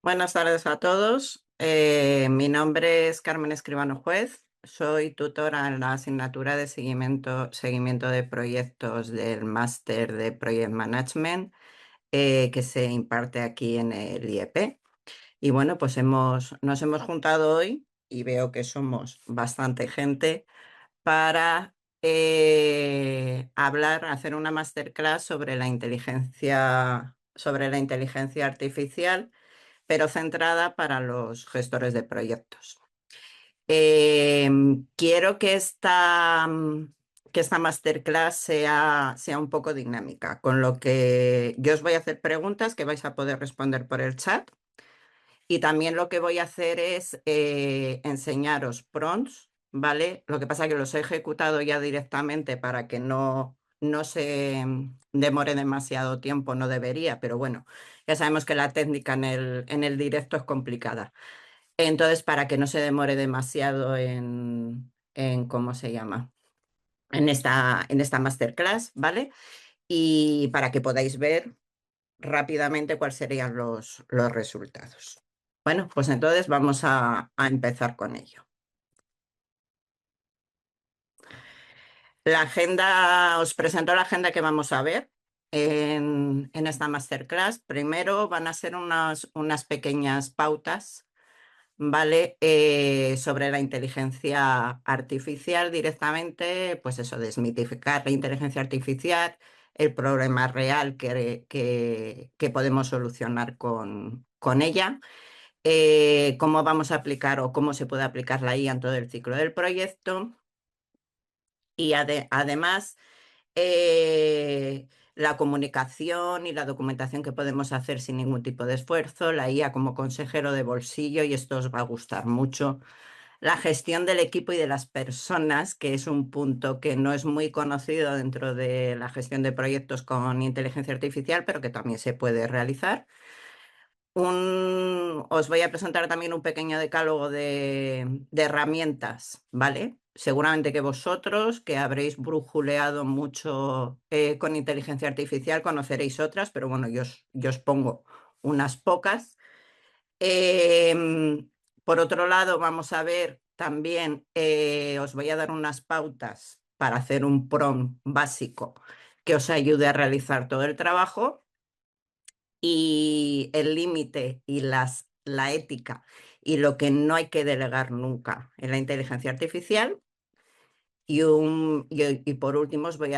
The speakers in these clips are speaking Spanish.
Buenas tardes a todos. Mi nombre es Carmen Escribano Juez. Soy tutora en la asignatura de seguimiento de proyectos del máster de Project Management que se imparte aquí en el IEP. Y bueno, pues nos hemos juntado hoy y veo que somos bastante gente para hacer una masterclass sobre la inteligencia artificial, pero centrada para los gestores de proyectos. Quiero que esta masterclass sea un poco dinámica, con lo que yo os voy a hacer preguntas que vais a poder responder por el chat. Y también lo que voy a hacer es enseñaros prompts, ¿vale? Lo que pasa es que los he ejecutado ya directamente para que no se demore demasiado tiempo, no debería, pero bueno, ya sabemos que la técnica en el directo es complicada. Entonces, para que no se demore demasiado ¿cómo se llama? En esta masterclass, ¿vale? Y para que podáis ver rápidamente cuáles serían los resultados. Bueno, pues entonces vamos a empezar con ello. Os presento la agenda que vamos a ver en esta masterclass. Primero van a ser unas pequeñas pautas, ¿vale? Sobre la inteligencia artificial directamente, pues eso, desmitificar la inteligencia artificial, el problema real que podemos solucionar con ella, cómo vamos a aplicar o cómo se puede aplicar la IA en todo el ciclo del proyecto y además la comunicación y la documentación que podemos hacer sin ningún tipo de esfuerzo, la IA como consejero de bolsillo, y esto os va a gustar mucho. La gestión del equipo y de las personas, que es un punto que no es muy conocido dentro de la gestión de proyectos con inteligencia artificial, pero que también se puede realizar. Os voy a presentar también un pequeño decálogo de herramientas, ¿vale? Seguramente que vosotros, que habréis brujuleado mucho con inteligencia artificial, conoceréis otras, pero bueno, yo os pongo unas pocas. Por otro lado, vamos a ver también, os voy a dar unas pautas para hacer un prompt básico que os ayude a realizar todo el trabajo, y el límite y la ética y lo que no hay que delegar nunca en la inteligencia artificial. Y por último os voy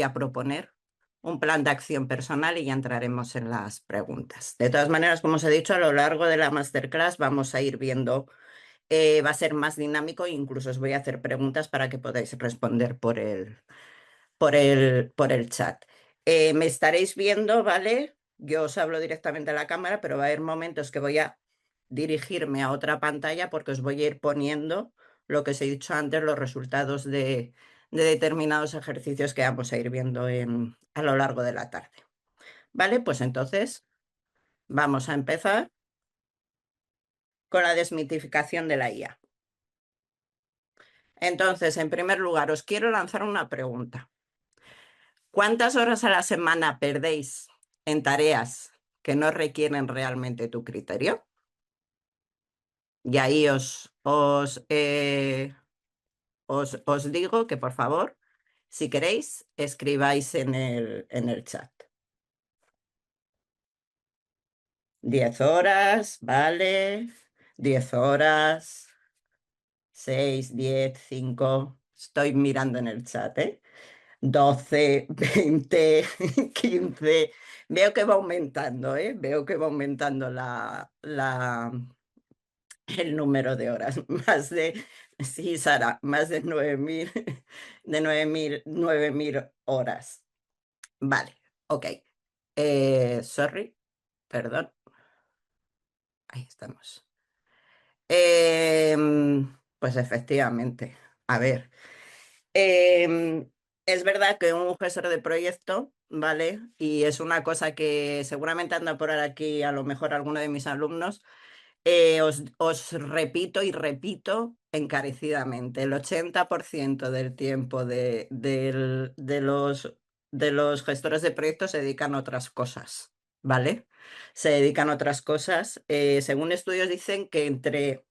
a proponer un plan de acción personal y ya entraremos en las preguntas. De todas maneras, como os he dicho, a lo largo de la masterclass vamos a ir viendo, va a ser más dinámico e incluso os voy a hacer preguntas para que podáis responder por el chat. Me estaréis viendo, ¿vale? Yo os hablo directamente a la cámara, pero va a haber momentos que voy a dirigirme a otra pantalla porque os voy a ir poniendo lo que os he dicho antes, los resultados de determinados ejercicios que vamos a ir viendo a lo largo de la tarde. ¿Vale? Pues entonces vamos a empezar con la desmitificación de la IA. Entonces, en primer lugar, os quiero lanzar una pregunta. ¿Cuántas horas a la semana perdéis en tareas que no requieren realmente tu criterio? Y ahí os digo que, por favor, si queréis, escribáis en el chat. 10 horas, ¿vale? 10 horas, 6, 10, 5. Estoy mirando en el chat, ¿eh? 12, 20, 15. Veo que va aumentando, ¿eh? Veo que va aumentando el número de horas. Sí, Sara, más de 9.000, de 9.000 horas. Vale, ok. Sorry, perdón. Ahí estamos. Pues efectivamente, a ver. Es verdad que un gestor de proyecto, ¿vale? Y es una cosa que seguramente anda por aquí, a lo mejor alguno de mis alumnos, os repito y repito encarecidamente, el 80% del tiempo de los gestores de proyectos se dedican a otras cosas, ¿vale? Se dedican a otras cosas. Según estudios dicen que entre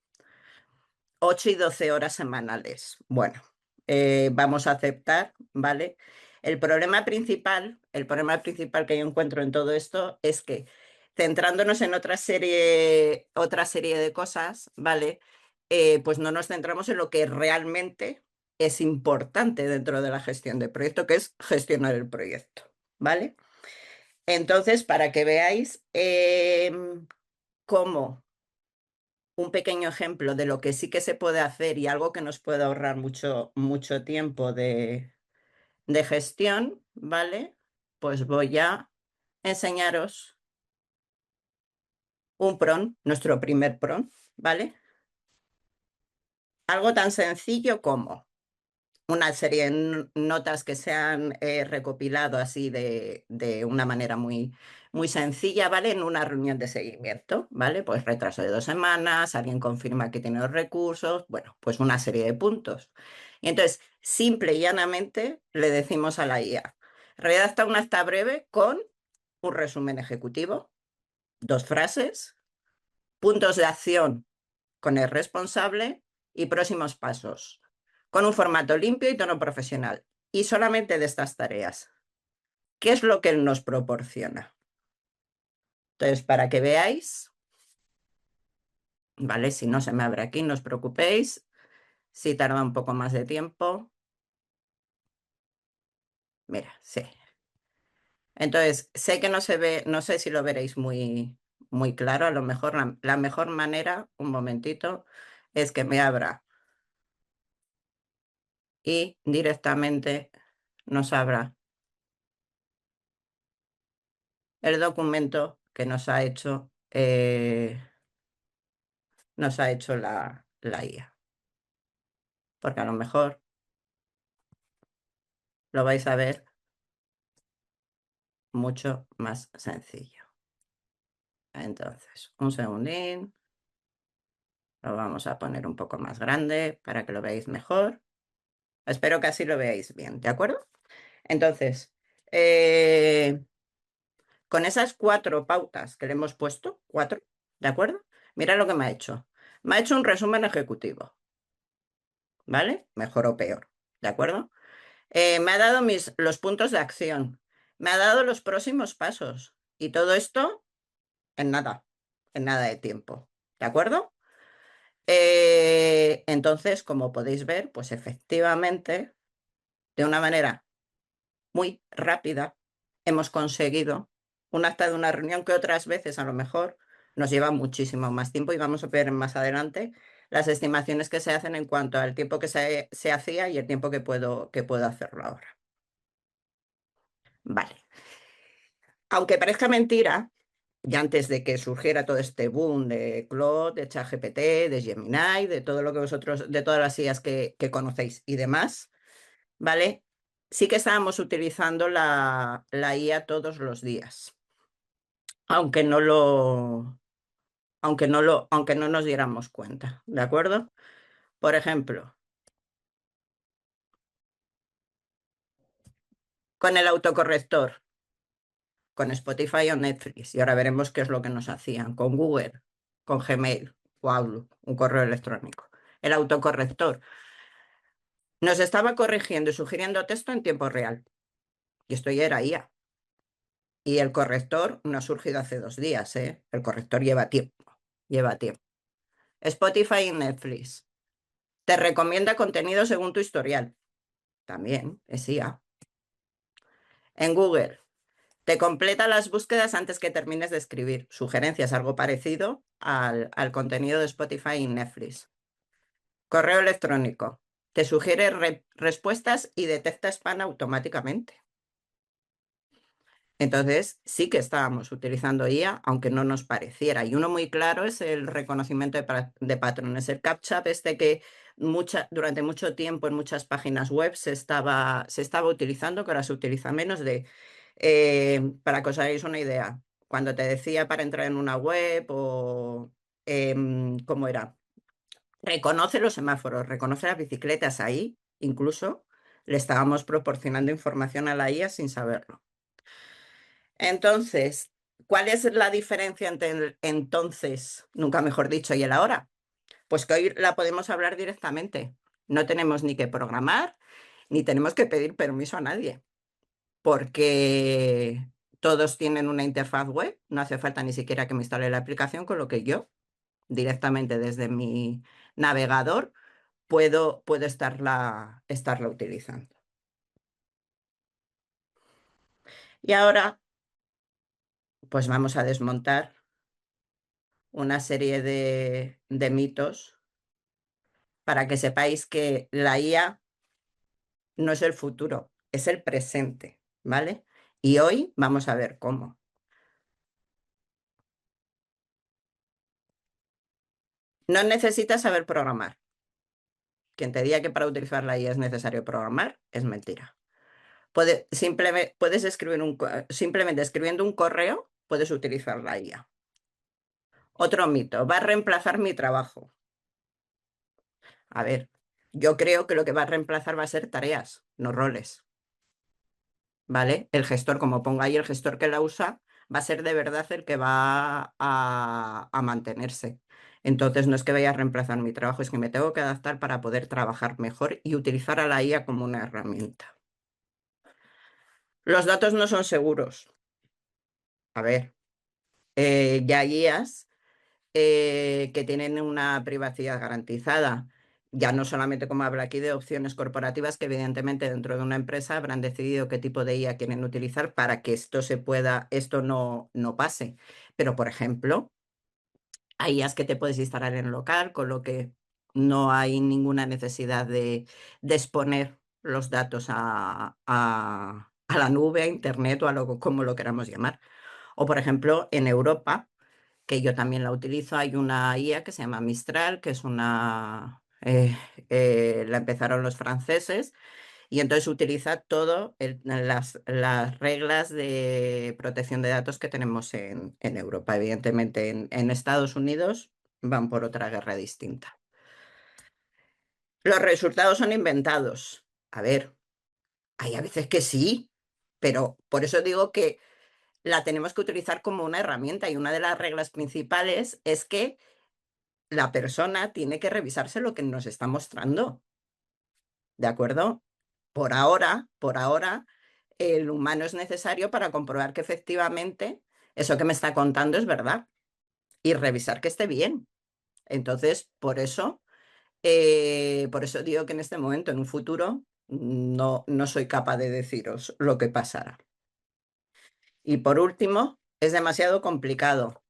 8 y 12 horas semanales. Bueno, vamos a aceptar, ¿vale? El problema principal que yo encuentro en todo esto es que centrándonos en otra serie de cosas, ¿vale? Pues no nos centramos en lo que realmente es importante dentro de la gestión de proyecto, que es gestionar el proyecto, ¿vale? Entonces, para que veáis cómo un pequeño ejemplo de lo que sí que se puede hacer y algo que nos puede ahorrar mucho, mucho tiempo de gestión, ¿vale? Pues voy a enseñaros un PRON, nuestro primer PRON, ¿vale? Algo tan sencillo como una serie de notas que se han recopilado así de una manera muy, muy sencilla, ¿vale? En una reunión de seguimiento, ¿vale? Pues retraso de 2 semanas, alguien confirma que tiene los recursos, bueno, pues una serie de puntos. Y entonces, simple y llanamente, le decimos a la IA, redacta un acta breve con un resumen ejecutivo, 2 frases, puntos de acción con el responsable y próximos pasos, con un formato limpio y tono profesional. Y solamente de estas tareas. ¿Qué es lo que él nos proporciona? Entonces, para que veáis, ¿vale? Si no se me abre aquí, no os preocupéis. Si tarda un poco más de tiempo. Mira, sí. Entonces, sé que no se ve, no sé si lo veréis muy, muy claro. A lo mejor la mejor manera, un momentito, es que me abra y directamente nos abra el documento que nos ha hecho la IA. Porque a lo mejor lo vais a ver mucho más sencillo. Entonces, un segundín, lo vamos a poner un poco más grande para que lo veáis mejor. Espero que así lo veáis bien, ¿de acuerdo? Entonces, con esas 4 pautas que le hemos puesto, 4, ¿de acuerdo? Mira lo que me ha hecho. Me ha hecho un resumen ejecutivo, ¿vale? Mejor o peor, ¿de acuerdo? Me ha dado los puntos de acción, me ha dado los próximos pasos y todo esto en nada de tiempo, ¿de acuerdo? Entonces, como podéis ver, pues efectivamente, de una manera muy rápida, hemos conseguido un acta de una reunión que otras veces a lo mejor nos lleva muchísimo más tiempo y vamos a ver más adelante las estimaciones que se hacen en cuanto al tiempo que se hacía y el tiempo que puedo hacerlo ahora. Vale. Aunque parezca mentira, y antes de que surgiera todo este boom de Claude, de ChatGPT, de Gemini, de todo lo que vosotros, de todas las IAs que conocéis y demás, ¿vale? Sí que estábamos utilizando la IA todos los días, aunque no lo, aunque no nos diéramos cuenta, ¿de acuerdo? Por ejemplo, con el autocorrector, con Spotify o Netflix, y ahora veremos qué es lo que nos hacían, con Google, con Gmail o Outlook, un correo electrónico. El autocorrector nos estaba corrigiendo y sugiriendo texto en tiempo real. Y esto ya era IA. Y el corrector no ha surgido hace 2 días, ¿eh? El corrector lleva tiempo. Lleva tiempo. Spotify y Netflix. Te recomienda contenido según tu historial. También es IA. En Google. Te completa las búsquedas antes que termines de escribir. Sugerencias, algo parecido al contenido de Spotify y Netflix. Correo electrónico. Te sugiere respuestas y detecta spam automáticamente. Entonces, sí que estábamos utilizando IA, aunque no nos pareciera. Y uno muy claro es el reconocimiento de patrones. El CAPTCHA, este que durante mucho tiempo en muchas páginas web se estaba utilizando, que ahora se utiliza menos, para que os hagáis una idea. Cuando te decía para entrar en una web o ¿cómo era? Reconoce los semáforos, reconoce las bicicletas. Ahí incluso le estábamos proporcionando información a la IA sin saberlo. Entonces, ¿Cuál es la diferencia entre el entonces, nunca mejor dicho, y el ahora? Pues que hoy la podemos hablar directamente. No tenemos ni que programar, ni tenemos que pedir permiso a nadie, porque todos tienen una interfaz web, no hace falta ni siquiera que me instale la aplicación, con lo que yo directamente desde mi navegador puedo estarla utilizando. Y ahora, pues vamos a desmontar una serie de mitos para que sepáis que la IA no es el futuro, es el presente, ¿vale? Y hoy vamos a ver cómo. No necesitas saber programar. Quien te diga que para utilizar la IA es necesario programar, es mentira. Puedes escribir simplemente escribiendo un correo, puedes utilizar la IA. Otro mito, va a reemplazar mi trabajo. A ver, yo creo que lo que va a reemplazar va a ser tareas, no roles, ¿vale? El gestor, como ponga ahí, el gestor que la usa, va a ser de verdad el que va a mantenerse. Entonces, no es que vaya a reemplazar mi trabajo, es que me tengo que adaptar para poder trabajar mejor y utilizar a la IA como una herramienta. Los datos no son seguros. A ver, ya hay IAs que tienen una privacidad garantizada. Ya no solamente como habla aquí de opciones corporativas, que evidentemente dentro de una empresa habrán decidido qué tipo de IA quieren utilizar para que esto no pase. Pero, por ejemplo, hay IAs que te puedes instalar en local, con lo que no hay ninguna necesidad de exponer los datos a la nube, a internet o como lo queramos llamar. O, por ejemplo, en Europa, que yo también la utilizo, hay una IA que se llama Mistral, que es la empezaron los franceses, y entonces utiliza todo las reglas de protección de datos que tenemos en Europa. Evidentemente, en Estados Unidos van por otra guerra distinta. Los resultados son inventados. A ver, hay a veces que sí, pero por eso digo que la tenemos que utilizar como una herramienta, y una de las reglas principales es que la persona tiene que revisarse lo que nos está mostrando, ¿de acuerdo? Por ahora, el humano es necesario para comprobar que efectivamente eso que me está contando es verdad y revisar que esté bien. Entonces, por eso digo que en este momento, en un futuro, no soy capaz de deciros lo que pasará. Y por último, es demasiado complicado.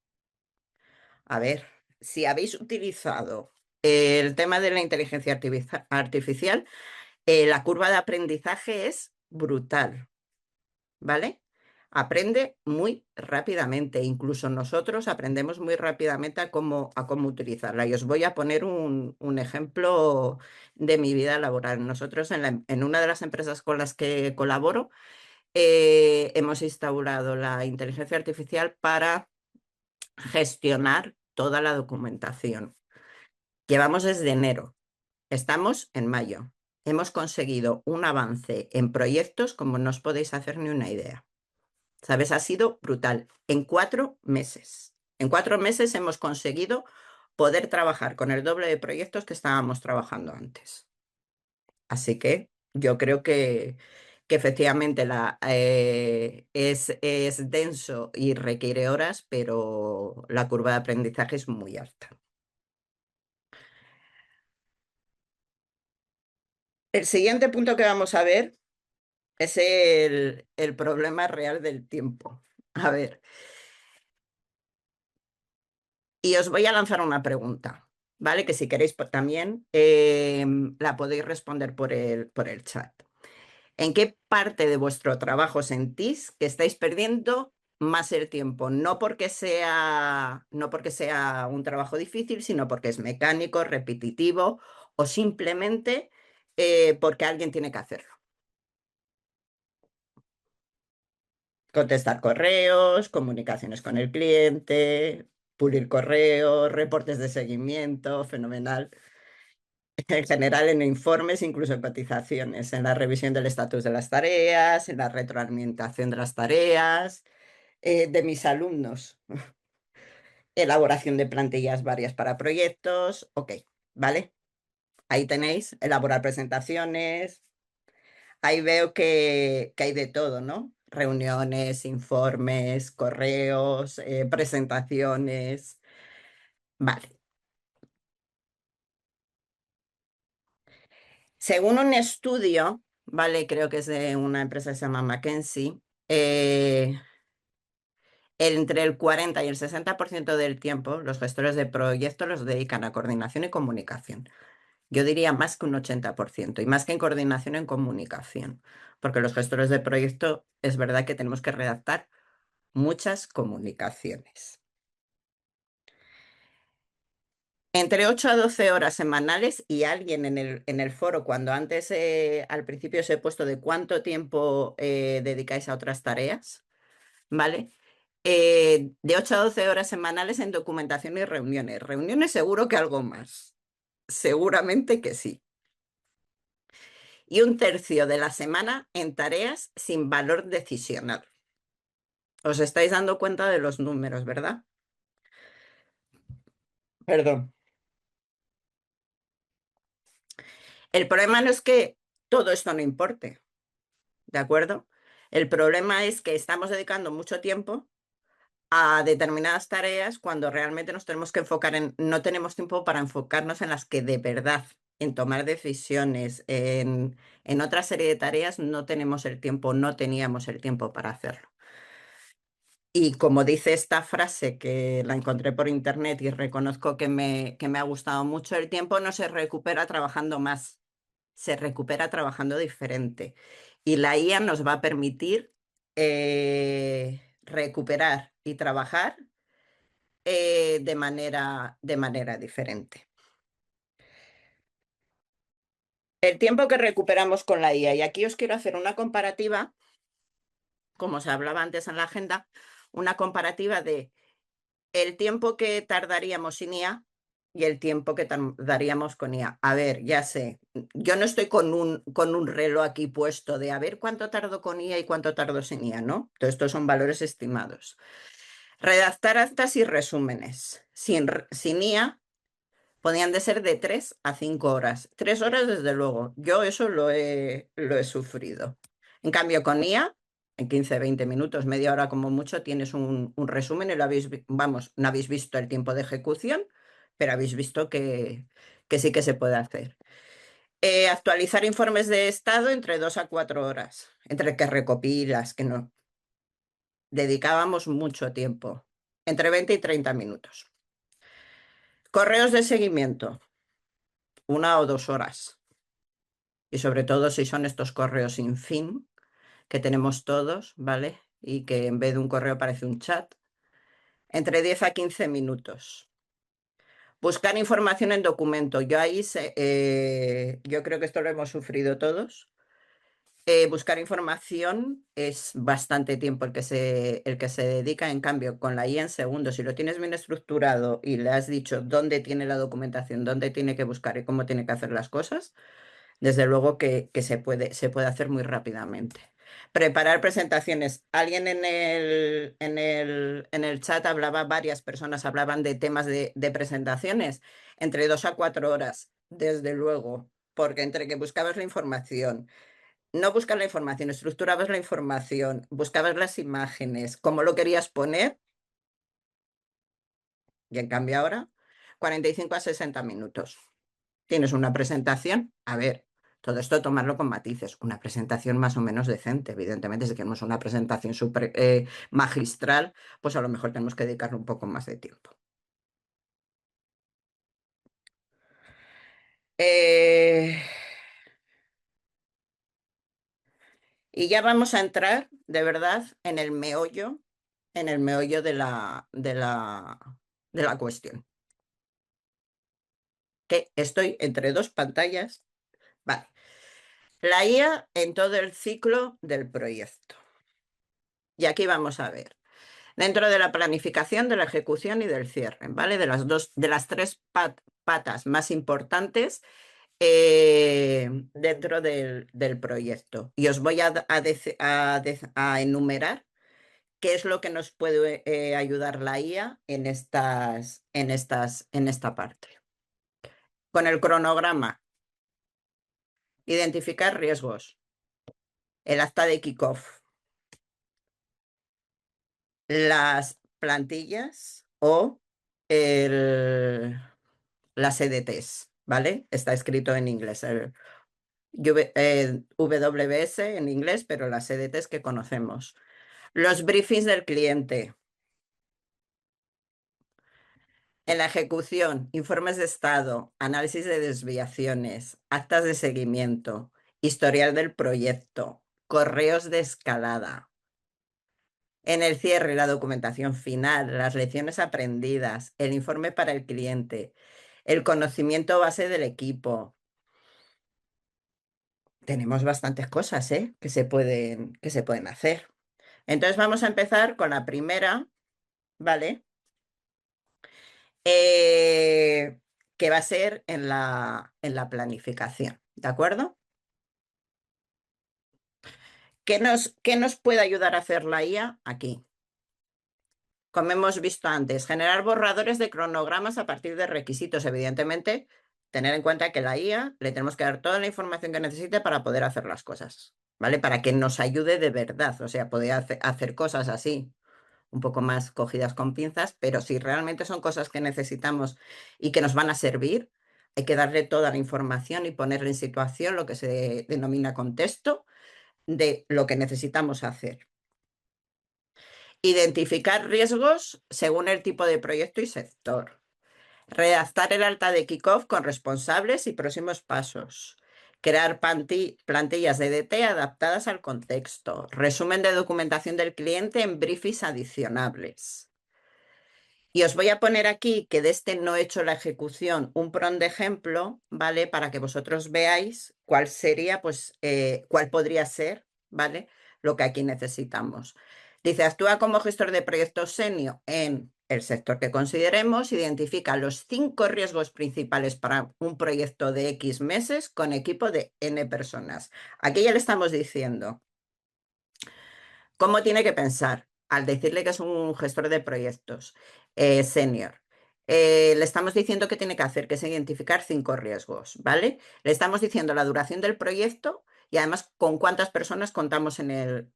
A ver, si habéis utilizado el tema de la inteligencia artificial, la curva de aprendizaje es brutal, ¿vale? Aprende muy rápidamente, incluso nosotros aprendemos muy rápidamente a cómo utilizarla. Y os voy a poner un ejemplo de mi vida laboral. Nosotros en una de las empresas con las que colaboro, hemos instaurado la inteligencia artificial para gestionar toda la documentación. Llevamos desde enero, estamos en mayo. Hemos conseguido un avance en proyectos como no os podéis hacer ni una idea. ¿Sabes? Ha sido brutal. En 4 meses. En 4 meses hemos conseguido poder trabajar con el doble de proyectos que estábamos trabajando antes. Así que yo creo que efectivamente es denso y requiere horas, pero la curva de aprendizaje es muy alta. El siguiente punto que vamos a ver es el problema real del tiempo. A ver, y os voy a lanzar una pregunta, ¿vale? Que si queréis también la podéis responder por el chat. ¿En qué parte de vuestro trabajo sentís que estáis perdiendo más el tiempo? No porque sea un trabajo difícil, sino porque es mecánico, repetitivo o simplemente porque alguien tiene que hacerlo. Contestar correos, comunicaciones con el cliente, pulir correos, reportes de seguimiento, fenomenal. En general, en informes, incluso en cotizaciones, en la revisión del estatus de las tareas, en la retroalimentación de las tareas, de mis alumnos. Elaboración de plantillas varias para proyectos, ok, ¿vale? Ahí tenéis, elaborar presentaciones. Ahí veo que hay de todo, ¿no? Reuniones, informes, correos, presentaciones. Vale. Según un estudio, ¿vale? Creo que es de una empresa que se llama McKinsey, eh, entre el 40 y el 60% del tiempo los gestores de proyectos los dedican a coordinación y comunicación. Yo diría más que un 80% y más que en coordinación en comunicación, porque los gestores de proyecto es verdad que tenemos que redactar muchas comunicaciones. Entre 8 a 12 horas semanales y alguien en el foro, cuando antes al principio os he puesto de cuánto tiempo dedicáis a otras tareas, ¿vale? De 8 a 12 horas semanales en documentación y reuniones. Reuniones seguro que algo más. Seguramente que sí. Y un tercio de la semana en tareas sin valor decisional. Os estáis dando cuenta de los números, ¿verdad? Perdón. El problema no es que todo esto no importe, ¿de acuerdo? El problema es que estamos dedicando mucho tiempo a determinadas tareas cuando realmente nos tenemos que enfocar no tenemos tiempo para enfocarnos en las que de verdad, en tomar decisiones, en otra serie de tareas, no tenemos el tiempo, no teníamos el tiempo para hacerlo. Y como dice esta frase que la encontré por internet y reconozco que me ha gustado mucho, el tiempo no se recupera trabajando más, se recupera trabajando diferente. Y la IA nos va a permitir recuperar y trabajar de manera diferente. El tiempo que recuperamos con la IA, y aquí os quiero hacer una comparativa, como se hablaba antes en la agenda, una comparativa de el tiempo que tardaríamos sin IA y el tiempo que tardaríamos con IA. A ver, ya sé, yo no estoy con un reloj aquí puesto de a ver cuánto tardo con IA y cuánto tardo sin IA, ¿no? Todo estos son valores estimados. Redactar actas y resúmenes. Sin IA podían de ser de 3 a 5 horas. 3 horas, desde luego. Yo eso lo he sufrido. En cambio, con IA, en 15, 20 minutos, media hora como mucho, tienes un resumen y vamos, no habéis visto el tiempo de ejecución, pero habéis visto que sí que se puede hacer. Actualizar informes de estado entre 2 a 4 horas, entre que recopilas, que no. Dedicábamos mucho tiempo, entre 20 y 30 minutos. Correos de seguimiento, 1 o 2 horas. Y sobre todo si son estos correos sin fin que tenemos todos, ¿vale? Y que en vez de un correo parece un chat, entre 10 a 15 minutos. Buscar información en documento. Yo creo que esto lo hemos sufrido todos. Buscar información es bastante tiempo el que se dedica. En cambio, con la IA en segundos, si lo tienes bien estructurado y le has dicho dónde tiene la documentación, dónde tiene que buscar y cómo tiene que hacer las cosas, desde luego que se puede hacer muy rápidamente. Preparar presentaciones. Alguien en el chat hablaba, varias personas hablaban de temas de presentaciones, entre 2 a 4 horas, desde luego, porque entre que buscabas la información, no buscas la información, estructurabas la información, buscabas las imágenes, cómo lo querías poner, y en cambio ahora, 45 a 60 minutos. Tienes una presentación, a ver, todo esto tomarlo con matices, una presentación más o menos decente, evidentemente, si queremos una presentación magistral, pues a lo mejor tenemos que dedicarle un poco más de tiempo. Eh, y ya vamos a entrar, de verdad, en el meollo de la cuestión, que estoy entre dos pantallas. Vale. La IA en todo el ciclo del proyecto. Y aquí vamos a ver. Dentro de la planificación, de la ejecución y del cierre, ¿vale? De las tres patas más importantes dentro del proyecto. Y os voy a enumerar ¿qué es lo que nos puede ayudar la IA en esta parte? Con el cronograma, identificar riesgos, el acta de kickoff, las plantillas o las EDTs, ¿vale? Está escrito en inglés, WS en inglés, pero las EDTs que conocemos. Los briefings del cliente. En la ejecución, informes de estado, análisis de desviaciones, actas de seguimiento, historial del proyecto, correos de escalada. En el cierre, la documentación final, las lecciones aprendidas, el informe para el cliente, el conocimiento base del equipo. Tenemos bastantes cosas, que se pueden hacer. Entonces vamos a empezar con la primera, ¿vale? Que va a ser en la planificación, ¿de acuerdo? ¿Qué nos puede ayudar a hacer la IA aquí? Como hemos visto antes, generar borradores de cronogramas a partir de requisitos. Evidentemente, tener en cuenta que la IA le tenemos que dar toda la información que necesite para poder hacer las cosas, ¿vale? Para que nos ayude de verdad, o sea, poder hacer cosas así, un poco más cogidas con pinzas, pero si realmente son cosas que necesitamos y que nos van a servir, hay que darle toda la información y ponerle en situación lo que se denomina contexto de lo que necesitamos hacer. Identificar riesgos según el tipo de proyecto y sector. Redactar el alta de kickoff con responsables y próximos pasos. Crear plantillas de DT adaptadas al contexto. Resumen de documentación del cliente en briefings adicionables. Y os voy a poner aquí, que de este no he hecho la ejecución, un prompt de ejemplo, ¿vale? Para que vosotros veáis cuál sería, pues, cuál podría ser, ¿vale? Lo que aquí necesitamos. Dice, actúa como gestor de proyectos senior en el sector que consideremos, identifica los 5 riesgos principales para un proyecto de X meses con equipo de N personas. Aquí ya le estamos diciendo cómo tiene que pensar al decirle que es un gestor de proyectos senior. Le estamos diciendo qué tiene que hacer, que es identificar 5 riesgos, ¿vale? Le estamos diciendo la duración del proyecto y además con cuántas personas contamos en él.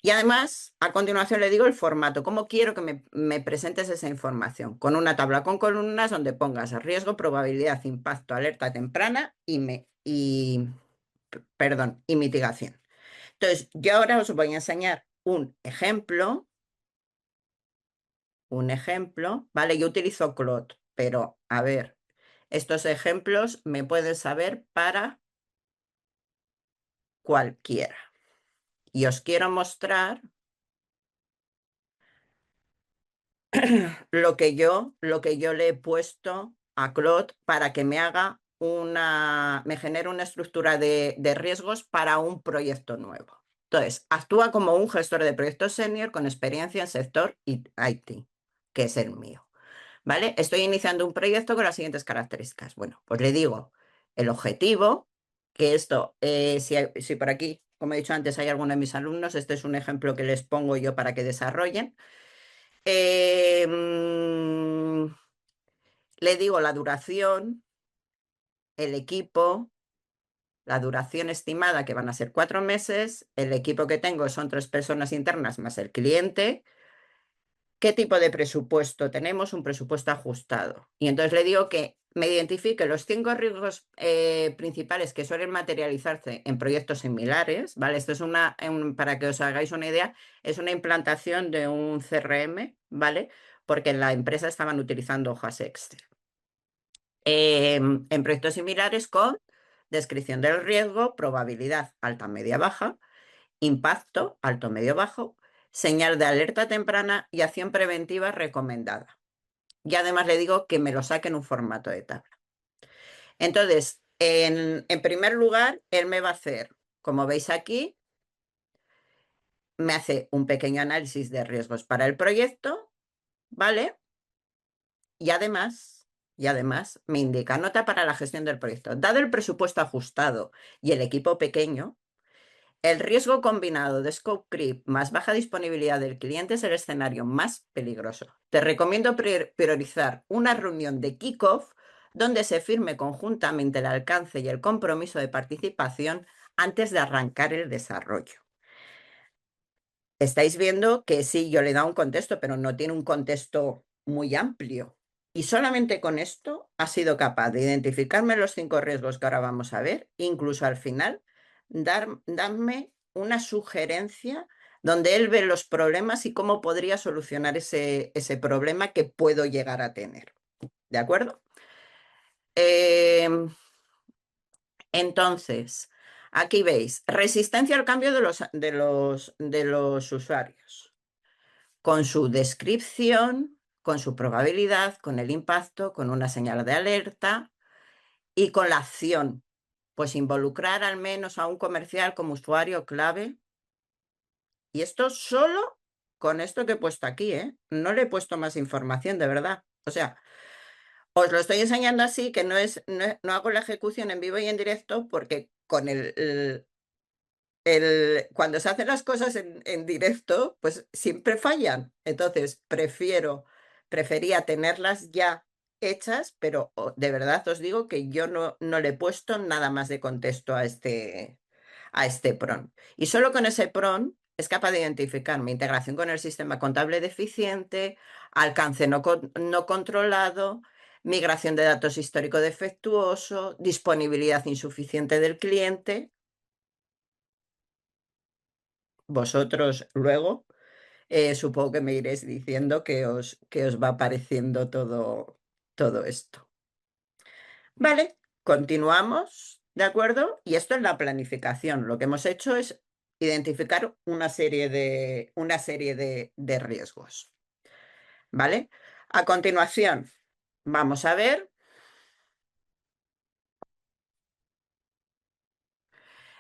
Y además, a continuación le digo el formato, cómo quiero que me presentes esa información, con una tabla con columnas donde pongas riesgo, probabilidad, impacto, alerta temprana y mitigación. Entonces, yo ahora os voy a enseñar un ejemplo, ¿vale? Yo utilizo Claude, pero a ver, estos ejemplos me pueden saber para cualquiera. Y os quiero mostrar lo que yo le he puesto a Claude para que me genere una estructura de riesgos para un proyecto nuevo. Entonces, actúa como un gestor de proyectos senior con experiencia en sector IT, que es el mío. ¿Vale? Estoy iniciando un proyecto con las siguientes características. Bueno, pues le digo el objetivo, que esto, si por aquí, como he dicho antes, hay alguno de mis alumnos, este es un ejemplo que les pongo yo para que desarrollen. Le digo la duración, el equipo, la duración estimada, que van a ser 4 meses, el equipo que tengo son 3 personas internas más el cliente. ¿Qué tipo de presupuesto tenemos? Un presupuesto ajustado. Y entonces le digo que me identifique los 5 riesgos principales que suelen materializarse en proyectos similares, ¿vale? Esto es para que os hagáis una idea, es una implantación de un CRM, ¿vale? Porque en la empresa estaban utilizando hojas Excel. En proyectos similares con descripción del riesgo, probabilidad alta, media, baja, impacto alto, medio, bajo, señal de alerta temprana y acción preventiva recomendada. Y además le digo que me lo saque en un formato de tabla. Entonces, en primer lugar, él me va a hacer, como veis aquí, me hace un pequeño análisis de riesgos para el proyecto, ¿vale? Y además me indica nota para la gestión del proyecto. Dado el presupuesto ajustado y el equipo pequeño, El riesgo combinado de scope creep más baja disponibilidad del cliente es el escenario más peligroso. Te recomiendo priorizar una reunión de kickoff donde se firme conjuntamente el alcance y el compromiso de participación antes de arrancar el desarrollo. Estáis viendo que sí, yo le he dado un contexto, pero no tiene un contexto muy amplio. Y solamente con esto ha sido capaz de identificarme los 5 riesgos que ahora vamos a ver, incluso al final darme una sugerencia donde él ve los problemas y cómo podría solucionar ese problema que puedo llegar a tener. ¿De acuerdo? Entonces, aquí veis, resistencia al cambio de los usuarios con su descripción, con su probabilidad, con el impacto, con una señal de alerta y con la acción. Pues involucrar al menos a un comercial como usuario clave. Y esto solo con esto que he puesto aquí, ¿eh? No le he puesto más información, de verdad. O sea, os lo estoy enseñando así, que no hago la ejecución en vivo y en directo porque con cuando se hacen las cosas en directo, pues siempre fallan. Entonces, prefería tenerlas ya hechas, pero de verdad os digo que yo no le he puesto nada más de contexto a este PRON. Y solo con ese PRON es capaz de identificar mi integración con el sistema contable deficiente, alcance no controlado, migración de datos histórico defectuoso, disponibilidad insuficiente del cliente. Vosotros luego supongo que me iréis diciendo que os va pareciendo todo esto. Vale, continuamos, ¿de acuerdo? Y esto es la planificación. Lo que hemos hecho es identificar una serie de riesgos. ¿Vale? A continuación, vamos a ver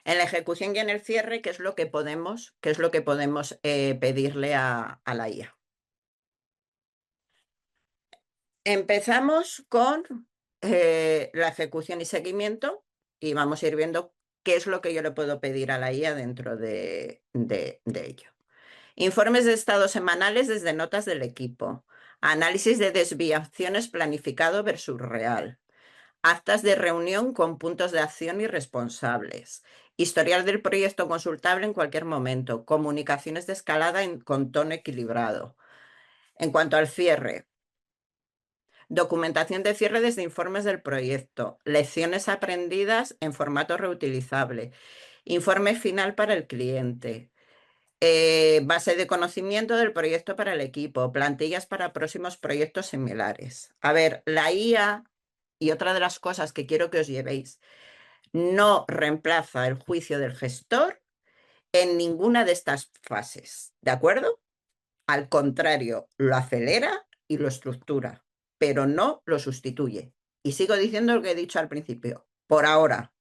en la ejecución y en el cierre qué es lo que podemos pedirle a la IA. Empezamos con la ejecución y seguimiento y vamos a ir viendo qué es lo que yo le puedo pedir a la IA dentro de ello. Informes de estado semanales desde notas del equipo. Análisis de desviaciones planificado versus real. Actas de reunión con puntos de acción y responsables. Historial del proyecto consultable en cualquier momento. Comunicaciones de escalada con tono equilibrado. En cuanto al cierre, documentación de cierre desde informes del proyecto, lecciones aprendidas en formato reutilizable, informe final para el cliente, base de conocimiento del proyecto para el equipo, plantillas para próximos proyectos similares. A ver, la IA, y otra de las cosas que quiero que os llevéis, no reemplaza el juicio del gestor en ninguna de estas fases, ¿de acuerdo? Al contrario, lo acelera y lo estructura, pero no lo sustituye. Y sigo diciendo lo que he dicho al principio. Por ahora,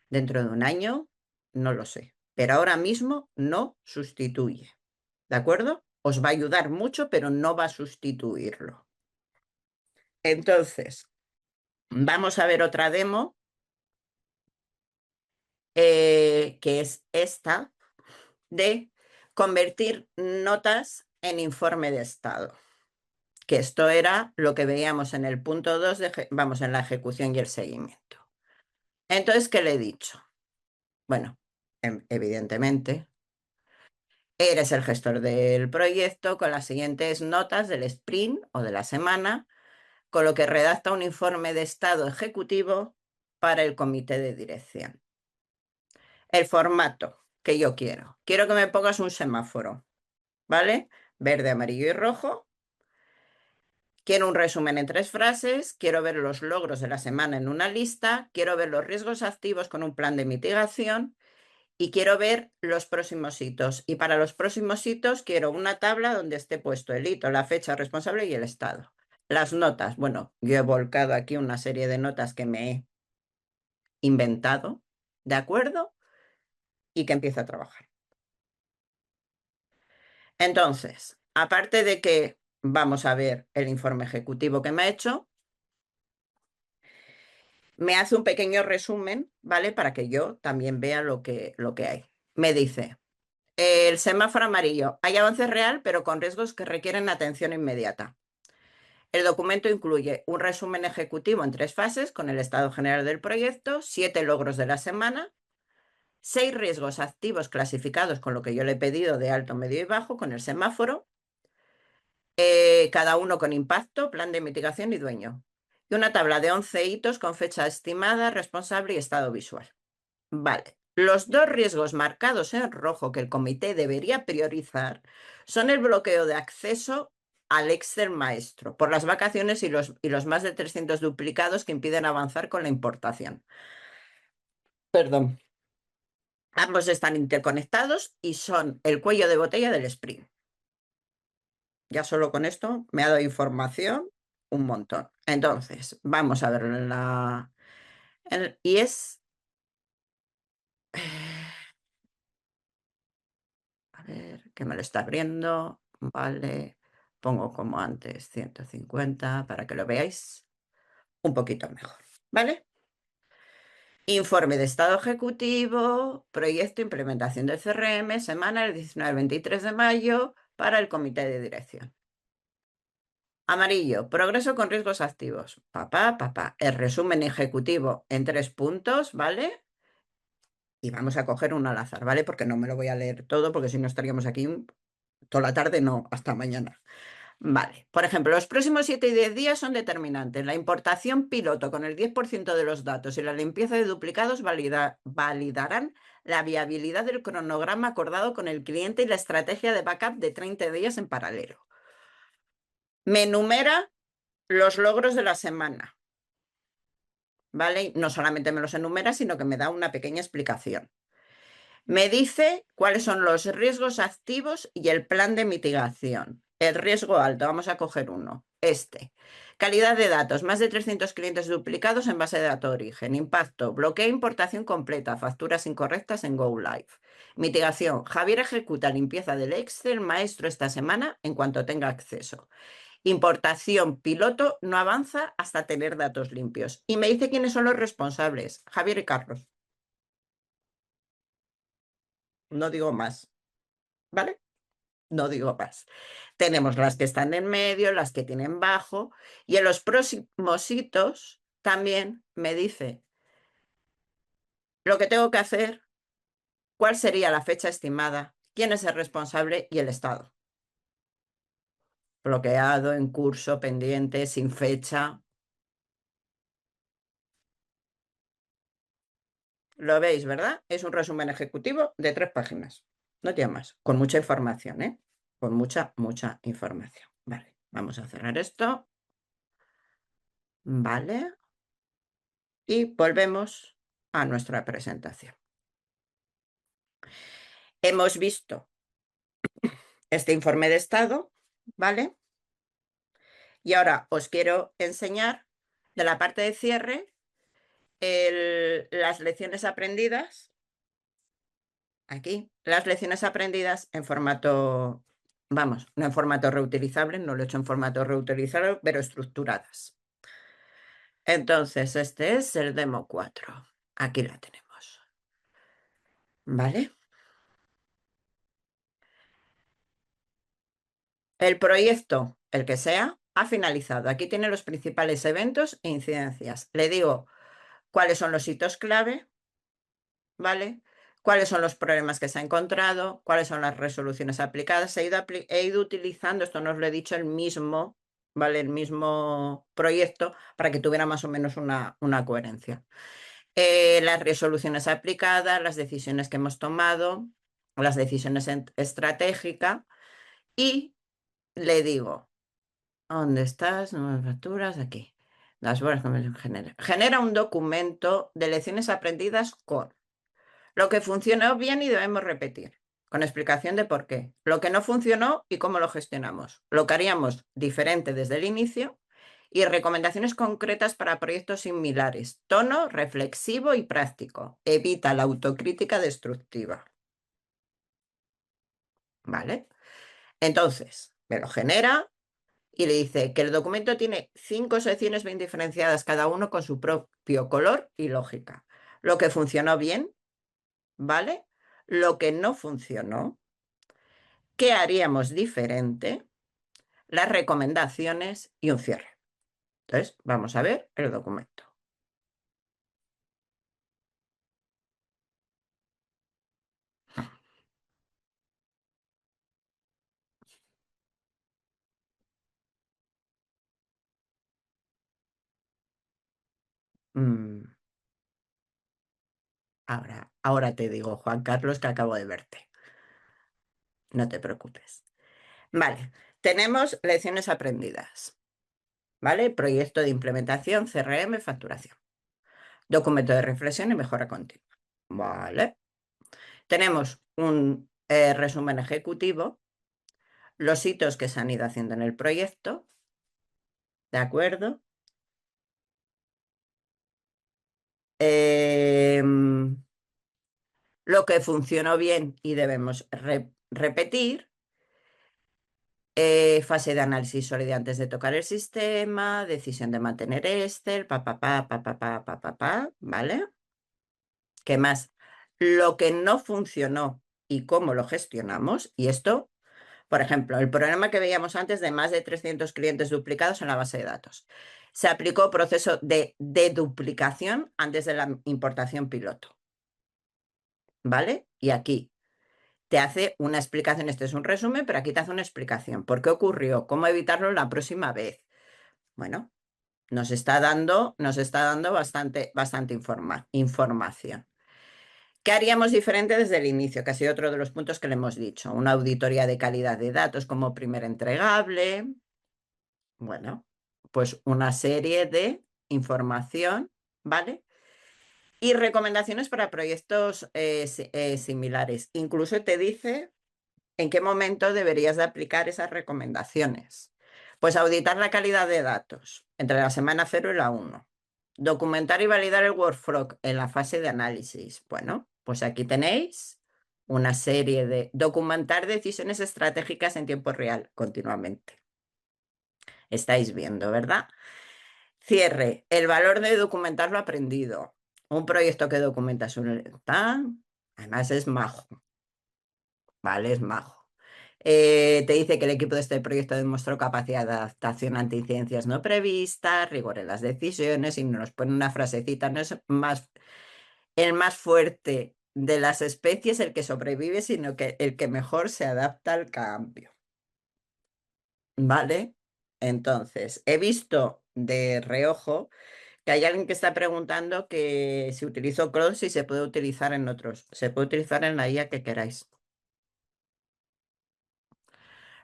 dentro de un año, no lo sé. Pero ahora mismo no sustituye. ¿De acuerdo? Os va a ayudar mucho, pero no va a sustituirlo. Entonces, vamos a ver otra demo, que es esta, de convertir notas en informe de estado. Que esto era lo que veíamos en el punto 2, vamos, en la ejecución y el seguimiento. Entonces, ¿qué le he dicho? Bueno, evidentemente, eres el gestor del proyecto con las siguientes notas del sprint o de la semana, con lo que redacta un informe de estado ejecutivo para el comité de dirección. El formato que yo quiero. Quiero que me pongas un semáforo, ¿vale? Verde, amarillo y rojo. Quiero un resumen en 3 frases, quiero ver los logros de la semana en una lista, quiero ver los riesgos activos con un plan de mitigación y quiero ver los próximos hitos. Y para los próximos hitos quiero una tabla donde esté puesto el hito, la fecha responsable y el estado. Las notas, bueno, yo he volcado aquí una serie de notas que me he inventado, ¿de acuerdo? Y que empiezo a trabajar. Entonces, aparte de que vamos a ver el informe ejecutivo que me ha hecho, me hace un pequeño resumen, ¿vale? Para que yo también vea lo que hay. me dice, el semáforo amarillo, hay avance real, pero con riesgos que requieren atención inmediata. El documento incluye un resumen ejecutivo en 3 fases con el estado general del proyecto, 7 logros de la semana, 6 riesgos activos clasificados con lo que yo le he pedido de alto, medio y bajo con el semáforo, cada uno con impacto, plan de mitigación y dueño. Y una tabla de 11 hitos con fecha estimada, responsable y estado visual. Vale. Los 2 riesgos marcados en rojo que el comité debería priorizar son el bloqueo de acceso al Excel maestro por las vacaciones y los más de 300 duplicados que impiden avanzar con la importación. Perdón. Ambos están interconectados y son el cuello de botella del sprint. Ya solo con esto me ha dado información un montón. Entonces, vamos a ver y es... A ver, que me lo está abriendo. Vale. Pongo como antes 150 para que lo veáis un poquito mejor. ¿Vale? Informe de estado ejecutivo, proyecto, implementación del CRM, semana del 19 al 23 de mayo para el comité de dirección. Amarillo, progreso con riesgos activos. Papá. El resumen ejecutivo en 3 puntos, ¿vale? Y vamos a coger uno al azar, ¿vale? Porque no me lo voy a leer todo, porque si no estaríamos aquí toda la tarde, no, hasta mañana. Vale, por ejemplo, los próximos 7 y 10 días son determinantes. La importación piloto con el 10% de los datos y la limpieza de duplicados validarán la viabilidad del cronograma acordado con el cliente y la estrategia de backup de 30 días en paralelo. Me enumera los logros de la semana, ¿vale? No solamente me los enumera, sino que me da una pequeña explicación. Me dice cuáles son los riesgos activos y el plan de mitigación. El riesgo alto, vamos a coger uno. Calidad de datos, más de 300 clientes duplicados en base de datos origen. Impacto, bloqueo e importación completa, facturas incorrectas en Go Live. Mitigación, Javier ejecuta limpieza del Excel maestro esta semana en cuanto tenga acceso. Importación piloto no avanza hasta tener datos limpios. Y me dice quiénes son los responsables, Javier y Carlos. No digo más, ¿vale? No digo más. Tenemos las que están en medio, las que tienen bajo, y en los próximos hitos también me dice lo que tengo que hacer, cuál sería la fecha estimada, quién es el responsable y el estado. Bloqueado, en curso, pendiente, sin fecha. Lo veis, ¿verdad? Es un resumen ejecutivo de 3 páginas. No tiene más. Con mucha información, ¿eh? Con mucha información. Vale, vamos a cerrar esto. Vale. Y volvemos a nuestra presentación. Hemos visto este informe de estado, ¿vale? Y ahora os quiero enseñar de la parte de cierre las lecciones aprendidas. Aquí, las lecciones aprendidas en formato, vamos, no en formato reutilizable, no lo he hecho en formato reutilizable, pero estructuradas. Entonces, este es el demo 4. Aquí la tenemos. ¿Vale? El proyecto, el que sea, ha finalizado. Aquí tiene los principales eventos e incidencias. Le digo cuáles son los hitos clave, ¿vale? Cuáles son los problemas que se ha encontrado, cuáles son las resoluciones aplicadas. He ido utilizando, esto no os lo he dicho, el mismo, ¿vale? El mismo proyecto para que tuviera más o menos una coherencia. Las resoluciones aplicadas, las decisiones que hemos tomado, las decisiones estratégicas y le digo, ¿dónde estás? Nuevas facturas, aquí. Genera un documento de lecciones aprendidas con lo que funcionó bien y debemos repetir, con explicación de por qué, lo que no funcionó y cómo lo gestionamos, lo que haríamos diferente desde el inicio y recomendaciones concretas para proyectos similares. Tono reflexivo y práctico. Evita la autocrítica destructiva. ¿Vale? Entonces, me lo genera y le dice que el documento tiene 5 secciones bien diferenciadas, cada uno con su propio color y lógica. Lo que funcionó bien, ¿vale? lo que no funcionó, qué haríamos diferente, las recomendaciones y un cierre. Entonces, vamos a ver el documento. Mm, ahora te digo, Juan Carlos, que acabo de verte. No te preocupes. Vale, tenemos lecciones aprendidas. ¿Vale? Proyecto de implementación, CRM, facturación. Documento de reflexión y mejora continua. ¿Vale? Tenemos un resumen ejecutivo, los hitos que se han ido haciendo en el proyecto, ¿de acuerdo? Lo que funcionó bien y debemos repetir. Fase de análisis sólida antes de tocar el sistema, decisión de mantener Excel, ¿vale? ¿Qué más? Lo que no funcionó y cómo lo gestionamos. Y esto, por ejemplo, el problema que veíamos antes de más de 300 clientes duplicados en la base de datos. Se aplicó proceso de deduplicación antes de la importación piloto. ¿Vale? Y aquí te hace una explicación. Este es un resumen, pero aquí te hace una explicación. ¿Por qué ocurrió? ¿Cómo evitarlo la próxima vez? Bueno, nos está dando bastante información. ¿Qué haríamos diferente desde el inicio? Que ha sido otro de los puntos que le hemos dicho. Una auditoría de calidad de datos como primer entregable. Bueno, pues una serie de información, ¿vale? Y recomendaciones para proyectos similares. Incluso te dice en qué momento deberías de aplicar esas recomendaciones. Pues auditar la calidad de datos entre la semana 0 y la 1. Documentar y validar el workflow en la fase de análisis. Bueno, pues aquí tenéis una serie de documentar decisiones estratégicas en tiempo real continuamente. Estáis viendo, ¿verdad? Cierre. El valor de documentar lo aprendido. Un proyecto que documenta su lealtad, además es majo, ¿vale? Es majo. Te dice que el equipo de este proyecto demostró capacidad de adaptación ante incidencias no previstas, rigor en las decisiones y nos pone una frasecita, no es el más fuerte de las especies el que sobrevive, sino que el que mejor se adapta al cambio. ¿Vale? Entonces, he visto de reojo que hay alguien que está preguntando que si utilizo Claude, si se puede utilizar en otros. Se puede utilizar en la IA que queráis.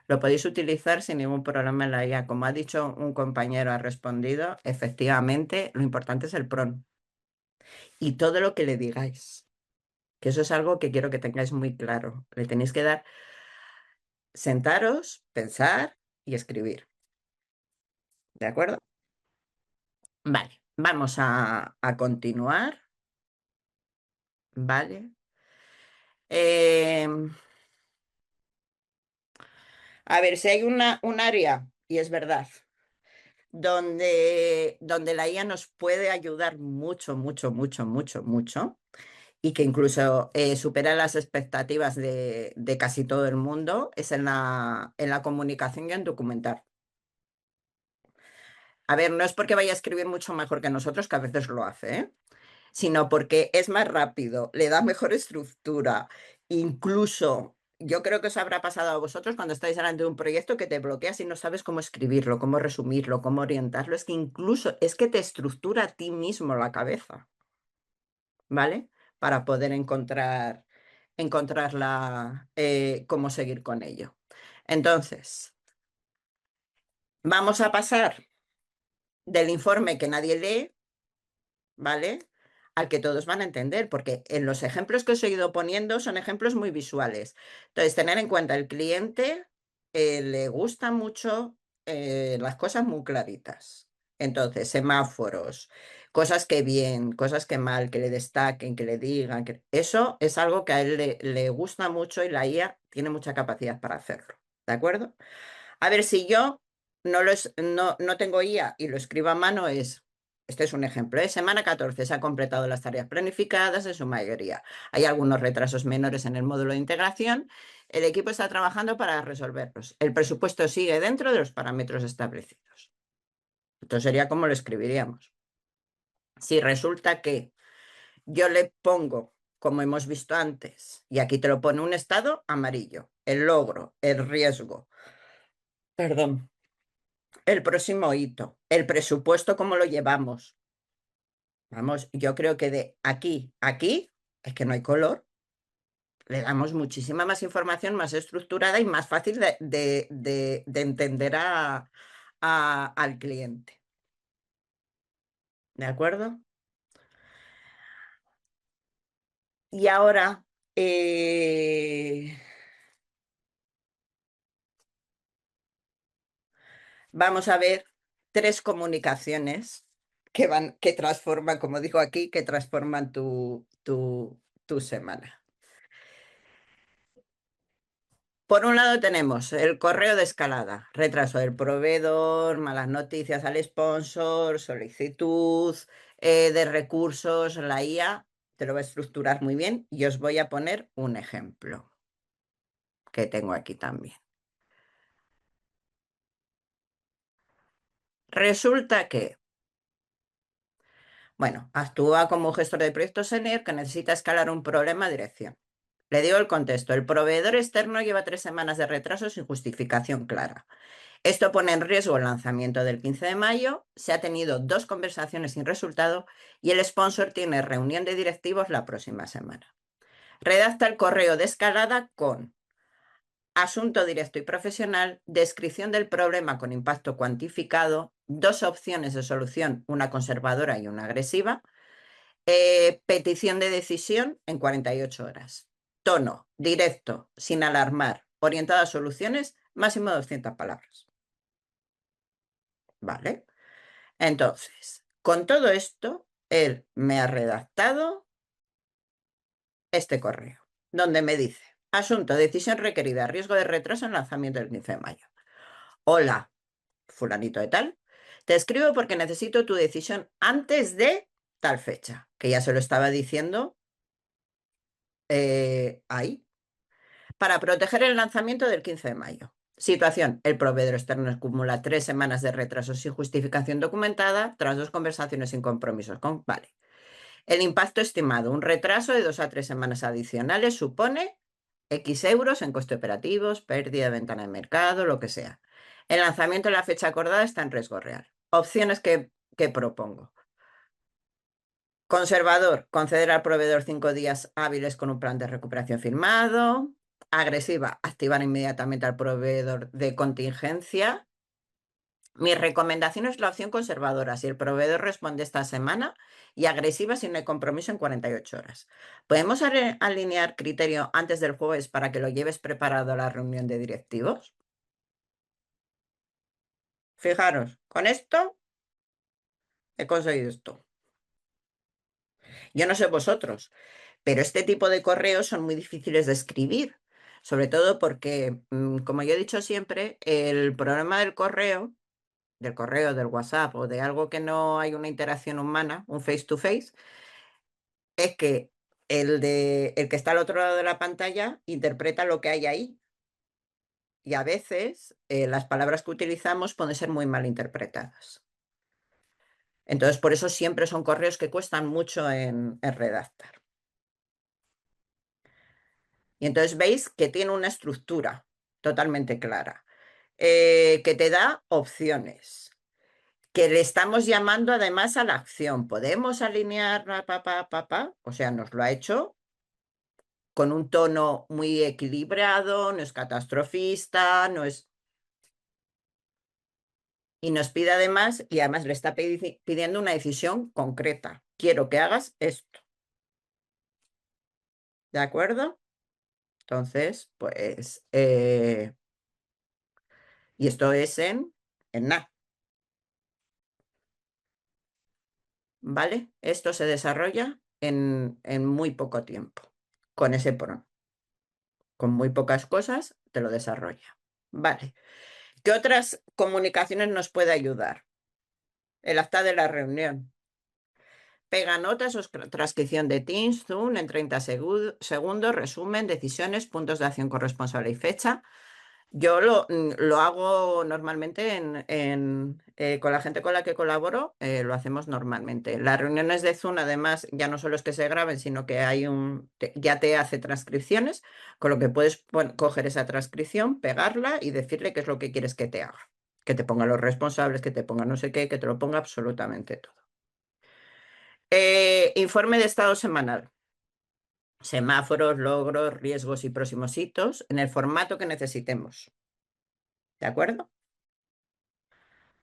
Lo podéis utilizar sin ningún problema en la IA. Como ha dicho un compañero, ha respondido, efectivamente, lo importante es el prompt y todo lo que le digáis, que eso es algo que quiero que tengáis muy claro. Le tenéis que dar, sentaros, pensar y escribir. ¿De acuerdo? Vale, vamos a continuar. Vale. Em, a ver, si hay un área, y es verdad, donde la IA nos puede ayudar mucho, mucho, mucho, mucho, mucho, y que incluso supera las expectativas de casi todo el mundo, es en la comunicación y en documentar. A ver, no es porque vaya a escribir mucho mejor que nosotros, que a veces lo hace, sino porque es más rápido, le da mejor estructura. Incluso, yo creo que os habrá pasado a vosotros cuando estáis delante de un proyecto que te bloqueas y no sabes cómo escribirlo, cómo resumirlo, cómo orientarlo. Es que incluso es que te estructura a ti mismo la cabeza, ¿vale? Para poder encontrarla, cómo seguir con ello. Entonces, vamos a pasar del informe que nadie lee, ¿vale? Al que todos van a entender, porque en los ejemplos que os he ido poniendo son ejemplos muy visuales. Entonces, tener en cuenta el cliente, le gusta mucho las cosas muy claritas. Entonces, semáforos, cosas que bien, cosas que mal, que le destaquen, que le digan. Eso es algo que a él le gusta mucho y la IA tiene mucha capacidad para hacerlo. ¿De acuerdo? A ver, si yo no tengo IA y lo escribo a mano, es Este es un ejemplo, ¿eh? Semana 14 se han completado las tareas planificadas en su mayoría. Hay algunos retrasos menores en el módulo de integración. El equipo está trabajando para resolverlos. El presupuesto sigue dentro de los parámetros establecidos. Esto sería como lo escribiríamos. Si resulta que yo le pongo, como hemos visto antes, y aquí te lo pone un estado amarillo, el logro, el riesgo, perdón, el próximo hito, el presupuesto, cómo lo llevamos. Vamos, yo creo que de aquí a aquí es que no hay color. Le damos muchísima más información, más estructurada y más fácil de entender al cliente. ¿De acuerdo? Y ahora vamos a ver 3 comunicaciones que transforman, como digo aquí, que transforman tu semana. Por un lado tenemos el correo de escalada, retraso del proveedor, malas noticias al sponsor, solicitud de recursos, la IA te lo va a estructurar muy bien y os voy a poner un ejemplo que tengo aquí también. Resulta que, bueno, actúa como gestor de proyectos senior que necesita escalar un problema a dirección. Le digo el contexto, el proveedor externo lleva 3 semanas de retraso sin justificación clara. Esto pone en riesgo el lanzamiento del 15 de mayo, se ha tenido 2 conversaciones sin resultado y el sponsor tiene reunión de directivos la próxima semana. Redacta el correo de escalada con asunto directo y profesional, descripción del problema con impacto cuantificado, 2 opciones de solución, una conservadora y una agresiva, petición de decisión en 48 horas. Tono directo, sin alarmar, orientado a soluciones, máximo 200 palabras. ¿Vale? Entonces, con todo esto, él me ha redactado este correo, donde me dice, asunto, decisión requerida, riesgo de retraso en lanzamiento del 15 de mayo. Hola, fulanito de tal, te escribo porque necesito tu decisión antes de tal fecha, que ya se lo estaba diciendo ahí, para proteger el lanzamiento del 15 de mayo. Situación, el proveedor externo acumula 3 semanas de retraso sin justificación documentada tras 2 conversaciones sin compromisos con... Vale. El impacto estimado, un retraso de 2 a 3 semanas adicionales supone X euros en coste operativos, pérdida de ventana de mercado, lo que sea. El lanzamiento en la fecha acordada está en riesgo real. Opciones que propongo. Conservador, conceder al proveedor 5 días hábiles con un plan de recuperación firmado. Agresiva, activar inmediatamente al proveedor de contingencia. Mi recomendación es la opción conservadora, si el proveedor responde esta semana, y agresiva si no hay compromiso en 48 horas. ¿Podemos alinear criterio antes del jueves para que lo lleves preparado a la reunión de directivos? Fijaros, con esto he conseguido esto. Yo no sé vosotros, pero este tipo de correos son muy difíciles de escribir, sobre todo porque, como yo he dicho siempre, el problema del correo, del WhatsApp o de algo que no hay una interacción humana, un face to face, es que el que está al otro lado de la pantalla interpreta lo que hay ahí. Y a veces las palabras que utilizamos pueden ser muy mal interpretadas. Entonces, por eso siempre son correos que cuestan mucho en redactar. Y entonces veis que tiene una estructura totalmente clara, que te da opciones, que le estamos llamando además a la acción. ¿Podemos alinear papá? O sea, nos lo ha hecho con un tono muy equilibrado, no es catastrofista, no es... Y nos pide además, y además le está pidiendo una decisión concreta. Quiero que hagas esto. ¿De acuerdo? Entonces, pues, y esto es en nada, ¿vale? Esto se desarrolla en muy poco tiempo, con ese PRON. Con muy pocas cosas te lo desarrolla. Vale. ¿Qué otras comunicaciones nos puede ayudar? El acta de la reunión. pega notas o transcripción de Teams, Zoom en 30 segundos, resumen, decisiones, puntos de acción con responsable y fecha. Yo lo hago normalmente con la gente con la que colaboro, lo hacemos normalmente. Las reuniones de Zoom, además, ya no solo es que se graben, sino que ya te hace transcripciones, con lo que puedes coger esa transcripción, pegarla y decirle qué es lo que quieres que te haga. Que te ponga los responsables, que te ponga no sé qué, que te lo ponga absolutamente todo. Informe de estado semanal. Semáforos, logros, riesgos y próximos hitos en el formato que necesitemos. ¿De acuerdo?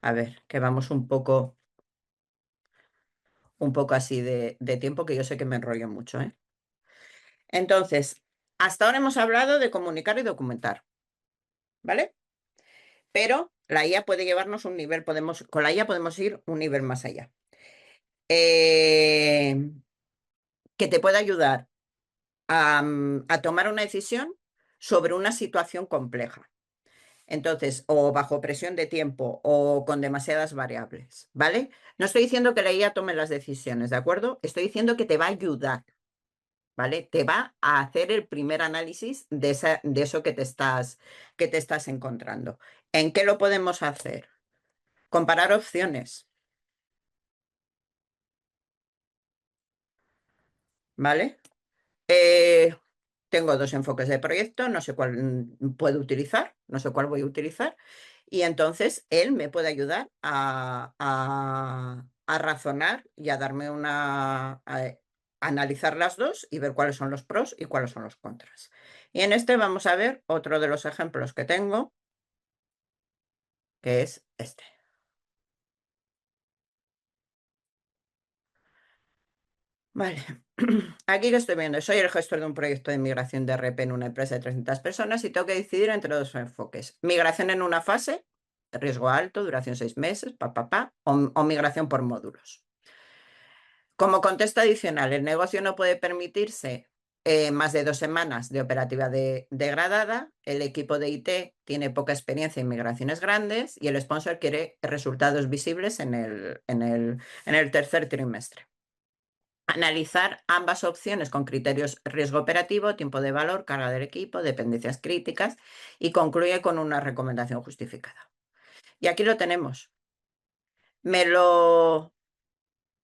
A ver, que vamos un poco así de tiempo, que yo sé que me enrollo mucho, ¿eh? Entonces, hasta ahora hemos hablado de comunicar y documentar, ¿vale? Pero la IA puede llevarnos un nivel, con la IA podemos ir un nivel más allá. Eh, que te pueda ayudar a tomar una decisión sobre una situación compleja. Entonces, o bajo presión de tiempo o con demasiadas variables, ¿vale? No estoy diciendo que la IA tome las decisiones, ¿de acuerdo? Estoy diciendo que te va a ayudar, ¿vale? Te va a hacer el primer análisis de eso que te estás encontrando. ¿En qué lo podemos hacer? Comparar opciones, ¿vale? Eh, Tengo dos enfoques de proyecto, no sé cuál puedo utilizar, no sé cuál voy a utilizar, y entonces él me puede ayudar a razonar y a darme a analizar las dos y ver cuáles son los pros y cuáles son los contras. Y en este vamos a ver otro de los ejemplos que tengo, que es este. Vale, aquí que estoy viendo, soy el gestor de un proyecto de migración de RP en una empresa de 300 personas y tengo que decidir entre dos enfoques. Migración en una fase, riesgo alto, duración 6 meses, o migración por módulos. Como contexto adicional, el negocio no puede permitirse más de 2 semanas de operativa degradada, el equipo de IT tiene poca experiencia en migraciones grandes y el sponsor quiere resultados visibles en el tercer trimestre. Analizar ambas opciones con criterios riesgo operativo, tiempo de valor, carga del equipo, dependencias críticas y concluye con una recomendación justificada. Y aquí lo tenemos.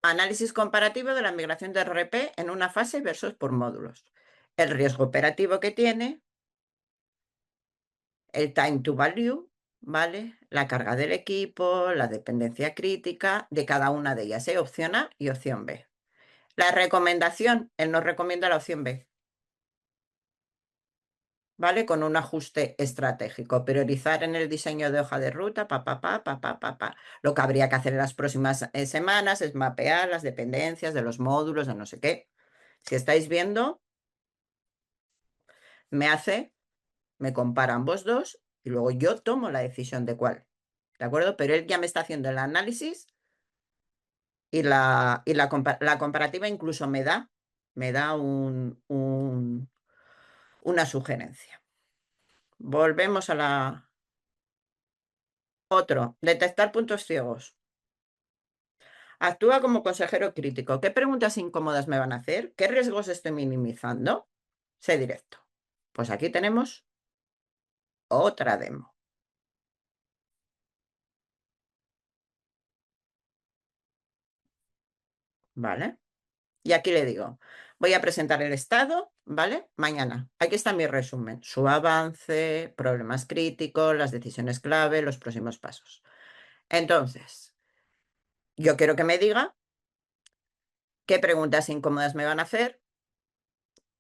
Análisis comparativo de la migración de RP en una fase versus por módulos. El riesgo operativo que tiene, el time to value, ¿vale? La carga del equipo, la dependencia crítica de cada una de ellas, opción A y opción B. La recomendación, él nos recomienda la opción B. ¿Vale? Con un ajuste estratégico, priorizar en el diseño de hoja de ruta, pa. Lo que habría que hacer en las próximas semanas es mapear las dependencias de los módulos, de no sé qué. Si estáis viendo, me compara ambos dos y luego yo tomo la decisión de cuál, ¿de acuerdo? Pero él ya me está haciendo el análisis y la comparativa incluso me da una sugerencia. Volvemos a otro, detectar puntos ciegos. Actúa como consejero crítico. ¿Qué preguntas incómodas me van a hacer? ¿Qué riesgos estoy minimizando? Sé directo. Pues aquí tenemos otra demo. ¿Vale? Y aquí le digo, voy a presentar el estado, ¿vale? Mañana. Aquí está mi resumen. Su avance, problemas críticos, las decisiones clave, los próximos pasos. Entonces, yo quiero que me diga qué preguntas incómodas me van a hacer,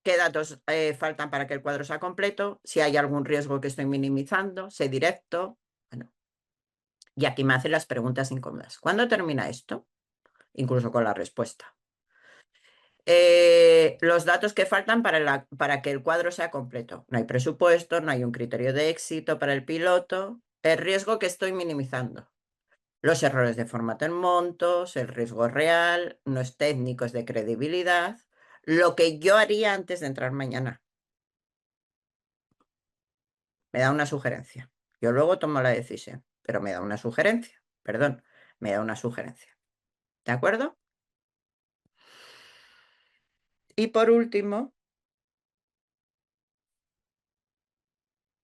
qué datos faltan para que el cuadro sea completo, si hay algún riesgo que estoy minimizando, sé directo. Bueno, y aquí me hace las preguntas incómodas. ¿Cuándo termina esto? Incluso con la respuesta. Los datos que faltan para que el cuadro sea completo. No hay presupuesto, no hay un criterio de éxito para el piloto. El riesgo que estoy minimizando. Los errores de formato en montos, el riesgo real, no es técnico, es de credibilidad. Lo que yo haría antes de entrar mañana. Me da una sugerencia. Yo luego tomo la decisión, pero me da una sugerencia. Perdón, me da una sugerencia. ¿De acuerdo? Y por último,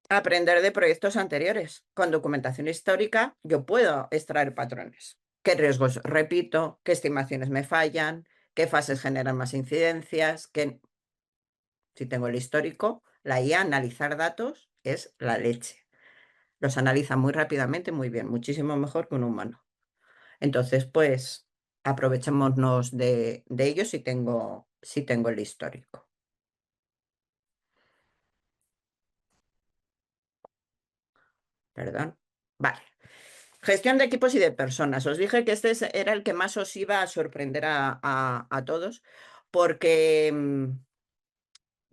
aprender de proyectos anteriores. Con documentación histórica yo puedo extraer patrones. ¿Qué riesgos repito? ¿Qué estimaciones me fallan? ¿Qué fases generan más incidencias? Si tengo el histórico, la IA analizar datos es la leche. Los analiza muy rápidamente, muy bien, muchísimo mejor que un humano. Entonces, pues aprovechémonos de ellos si tengo el histórico. Perdón. Vale. Gestión de equipos y de personas. Os dije que era el que más os iba a sorprender a todos, porque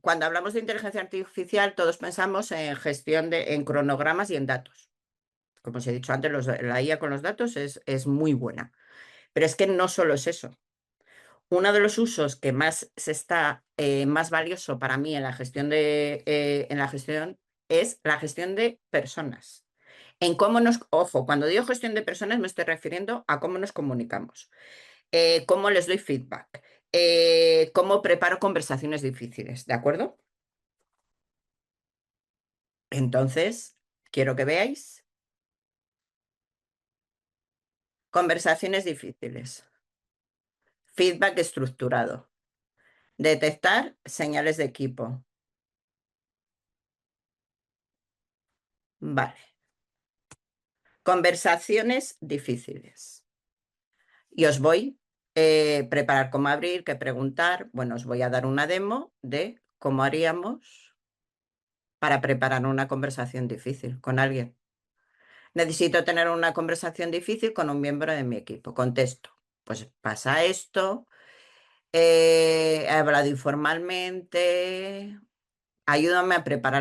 cuando hablamos de inteligencia artificial, todos pensamos en en cronogramas y en datos. Como os he dicho antes, la IA con los datos es muy buena. Pero es que no solo es eso. Uno de los usos que más más valioso para mí en la en la gestión es la gestión de personas. En cómo ojo, cuando digo gestión de personas me estoy refiriendo a cómo nos comunicamos, cómo les doy feedback, cómo preparo conversaciones difíciles, ¿de acuerdo? Entonces, quiero que veáis conversaciones difíciles, feedback estructurado, detectar señales de equipo. Vale. Conversaciones difíciles. Y os voy a preparar cómo abrir, qué preguntar. Bueno, os voy a dar una demo de cómo haríamos para preparar una conversación difícil con alguien. Necesito tener una conversación difícil con un miembro de mi equipo. Contesto, pues pasa esto, he hablado informalmente, ayúdame a preparar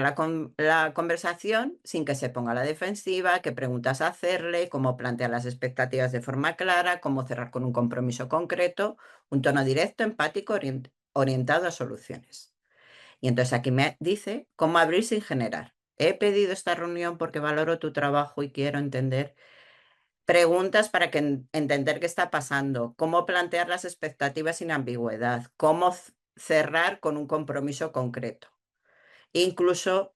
la conversación sin que se ponga a la defensiva, qué preguntas hacerle, cómo plantear las expectativas de forma clara, cómo cerrar con un compromiso concreto, un tono directo, empático, orientado a soluciones. Y entonces aquí me dice cómo abrir sin generar. He pedido esta reunión porque valoro tu trabajo y quiero entender. Preguntas para entender qué está pasando, cómo plantear las expectativas sin ambigüedad, cómo cerrar con un compromiso concreto. Incluso,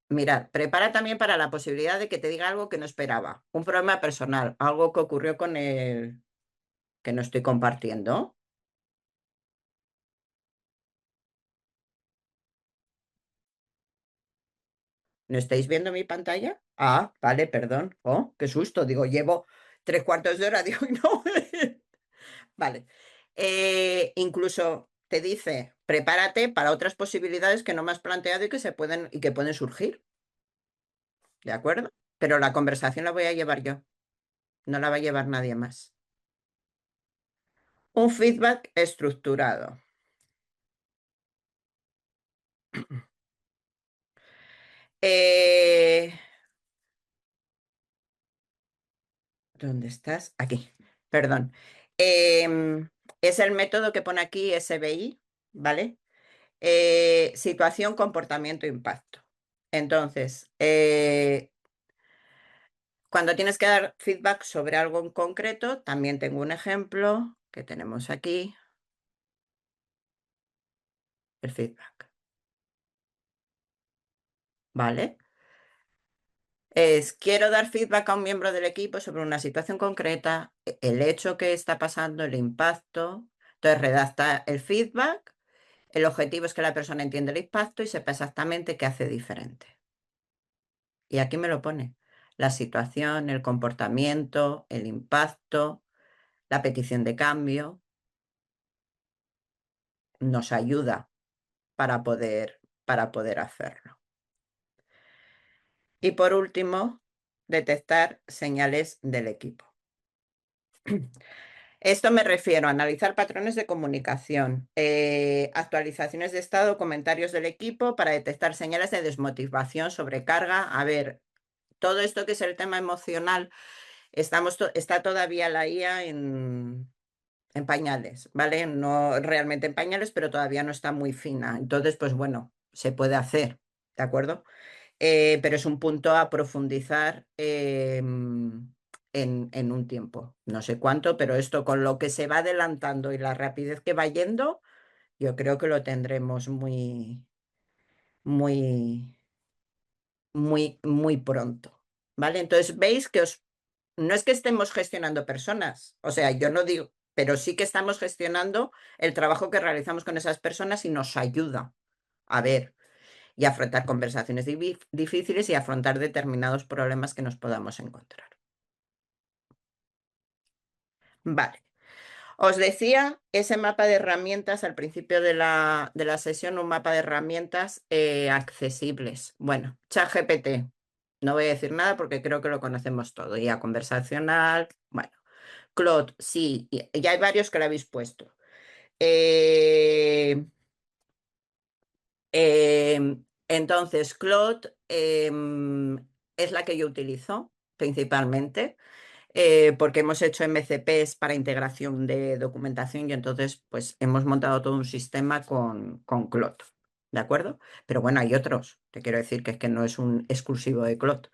mirad, prepara también para la posibilidad de que te diga algo que no esperaba, un problema personal, algo que ocurrió con el que no estoy compartiendo. ¿No estáis viendo mi pantalla? Ah, vale, perdón. Oh, qué susto. Digo, llevo 3/4 de hora. Digo, no. Vale. Incluso te dice, prepárate para otras posibilidades que no me has planteado y que y que pueden surgir. ¿De acuerdo? Pero la conversación la voy a llevar yo. No la va a llevar nadie más. Un feedback estructurado. Eh, ¿Dónde estás? Aquí. Perdón. Es el método que pone aquí SBI, ¿vale? Situación, comportamiento, impacto. Entonces, cuando tienes que dar feedback sobre algo en concreto, también tengo un ejemplo que tenemos aquí, el feedback, ¿vale? Quiero dar feedback a un miembro del equipo sobre una situación concreta, el hecho que está pasando, el impacto. Entonces, redacta el feedback. El objetivo es que la persona entienda el impacto y sepa exactamente qué hace diferente. Y aquí me lo pone. La situación, el comportamiento, el impacto, la petición de cambio, nos ayuda para poder hacerlo. Y por último, detectar señales del equipo. Esto me refiero a analizar patrones de comunicación, actualizaciones de estado, comentarios del equipo para detectar señales de desmotivación, sobrecarga. A ver, todo esto que es el tema emocional, está todavía la IA en pañales, ¿vale? No realmente en pañales, pero todavía no está muy fina. Entonces, pues bueno, se puede hacer, ¿de acuerdo? Pero es un punto a profundizar en un tiempo. No sé cuánto, pero esto con lo que se va adelantando y la rapidez que va yendo, yo creo que lo tendremos muy, muy pronto. ¿Vale? Entonces, veis que no es que estemos gestionando personas, o sea, yo no digo, pero sí que estamos gestionando el trabajo que realizamos con esas personas y nos ayuda a ver y afrontar conversaciones difíciles y afrontar determinados problemas que nos podamos encontrar. Vale. Os decía ese mapa de herramientas al principio de la sesión, un mapa de herramientas accesibles. Bueno, ChatGPT, no voy a decir nada porque creo que lo conocemos todo. Ya conversacional, bueno, Claude, sí, ya hay varios que lo habéis puesto. Eh, entonces, Claude es la que yo utilizo principalmente porque hemos hecho MCPs para integración de documentación y entonces pues hemos montado todo un sistema con Claude, ¿de acuerdo? Pero bueno, hay otros, te quiero decir que es que no es un exclusivo de Claude.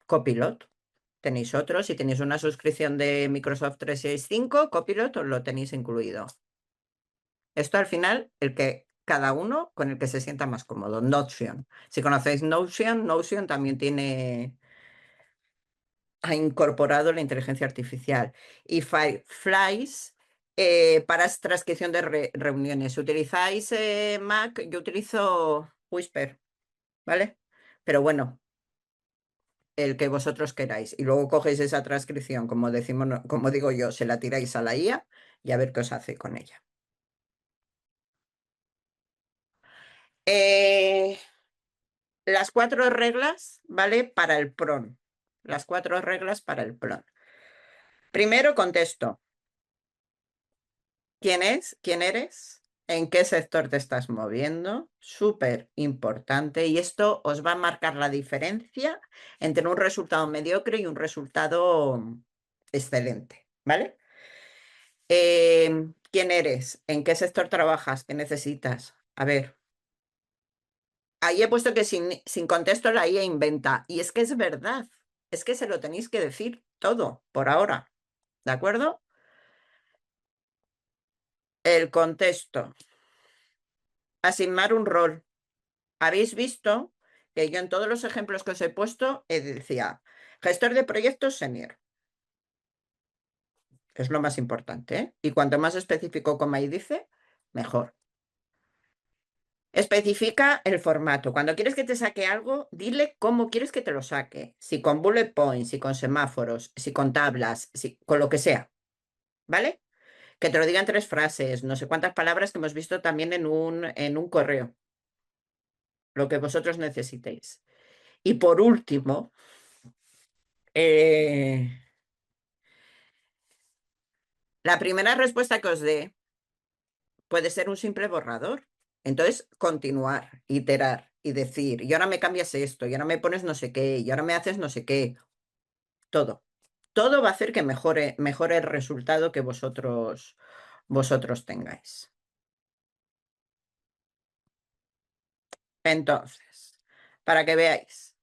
Copilot, tenéis otros, si tenéis una suscripción de Microsoft 365, Copilot os lo tenéis incluido. Esto al final, el que cada uno con el que se sienta más cómodo. Notion. Si conocéis Notion, Notion también ha incorporado la inteligencia artificial. Y Fireflies para transcripción de reuniones. Si utilizáis Mac, yo utilizo Whisper, ¿vale? Pero bueno, el que vosotros queráis. Y luego cogéis esa transcripción, como decimos, como digo yo, se la tiráis a la IA y a ver qué os hace con ella. Eh, las 4 reglas, ¿vale? Para el PRON. Las 4 reglas para el PRON. Primero, contesto. ¿Quién es? ¿Quién eres? ¿En qué sector te estás moviendo? Súper importante. Y esto os va a marcar la diferencia entre un resultado mediocre y un resultado excelente, ¿vale? ¿Quién eres? ¿En qué sector trabajas? ¿Qué necesitas? A ver, ahí he puesto que sin contexto la IA inventa. Y es que es verdad. Es que se lo tenéis que decir todo por ahora. ¿De acuerdo? El contexto. Asignar un rol. Habéis visto que yo en todos los ejemplos que os he puesto decía gestor de proyectos senior. Es lo más importante, ¿eh? Y cuanto más específico como ahí dice, mejor. Especifica el formato. Cuando quieres que te saque algo, dile cómo quieres que te lo saque. Si con bullet points, si con semáforos, si con tablas, si con lo que sea. ¿Vale? Que te lo digan 3 frases, no sé cuántas palabras que hemos visto también en un correo. Lo que vosotros necesitéis. Y por último, eh, la primera respuesta que os dé puede ser un simple borrador. Entonces, continuar, iterar y decir, y ahora me cambias esto, y ahora me pones no sé qué, y ahora me haces no sé qué. Todo. Todo va a hacer que mejore el resultado que vosotros tengáis. Entonces, para que veáis,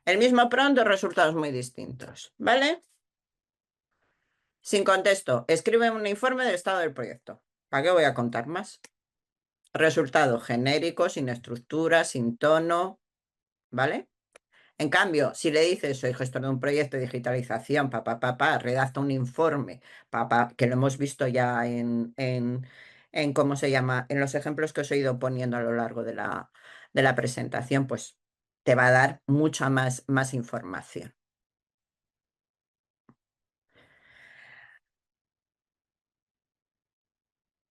el mismo prompt, dos resultados muy distintos, ¿vale? Sin contexto, escribe un informe del estado del proyecto. ¿Para qué voy a contar más? Resultado genérico, sin estructura, sin tono, ¿vale? En cambio, si le dices, soy gestor de un proyecto de digitalización, redacta un informe, que lo hemos visto ya en cómo se llama, en los ejemplos que os he ido poniendo a lo largo de la presentación, pues te va a dar mucha más información.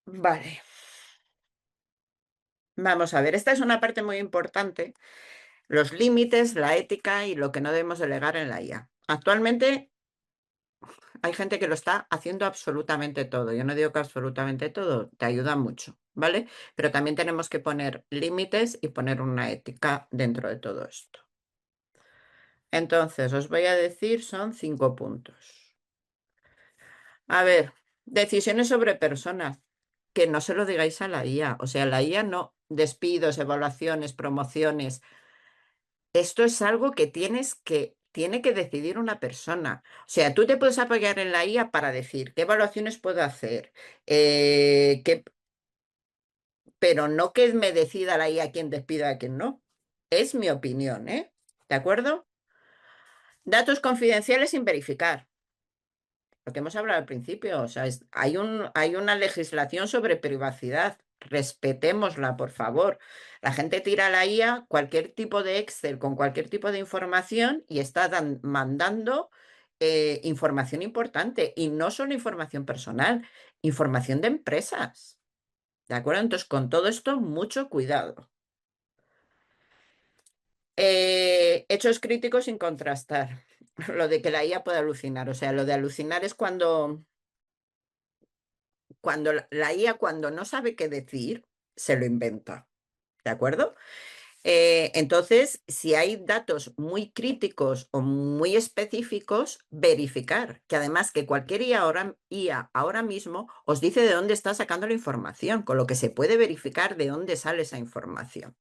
Vale, vamos a ver, esta es una parte muy importante, los límites, la ética y lo que no debemos delegar en la IA. Actualmente hay gente que lo está haciendo absolutamente todo. Yo no digo que absolutamente todo, te ayuda mucho, ¿vale? Pero también tenemos que poner límites y poner una ética dentro de todo esto. Entonces, os voy a decir, son 5 puntos. A ver, decisiones sobre personas, que no se lo digáis a la IA. O sea, la IA no, despidos, evaluaciones, promociones. esto es algo que tiene que decidir una persona. O sea, tú te puedes apoyar en la IA para decir qué evaluaciones puedo hacer, pero no que me decida la IA quién despida a quién no. Es mi opinión, ¿eh? ¿De acuerdo? Datos confidenciales sin verificar. Lo que hemos hablado al principio, o sea, hay una legislación sobre privacidad. Respetémosla, por favor. La gente tira a la IA cualquier tipo de Excel con cualquier tipo de información y está mandando información importante y no solo información personal, información de empresas. ¿De acuerdo? Entonces, con todo esto, mucho cuidado. Hechos críticos sin contrastar. Lo de que la IA puede alucinar. O sea, lo de alucinar es cuando la IA, cuando no sabe qué decir, se lo inventa. ¿De acuerdo? Entonces, si hay datos muy críticos o muy específicos, verificar. Que además que cualquier IA ahora mismo os dice de dónde está sacando la información, con lo que se puede verificar de dónde sale esa información.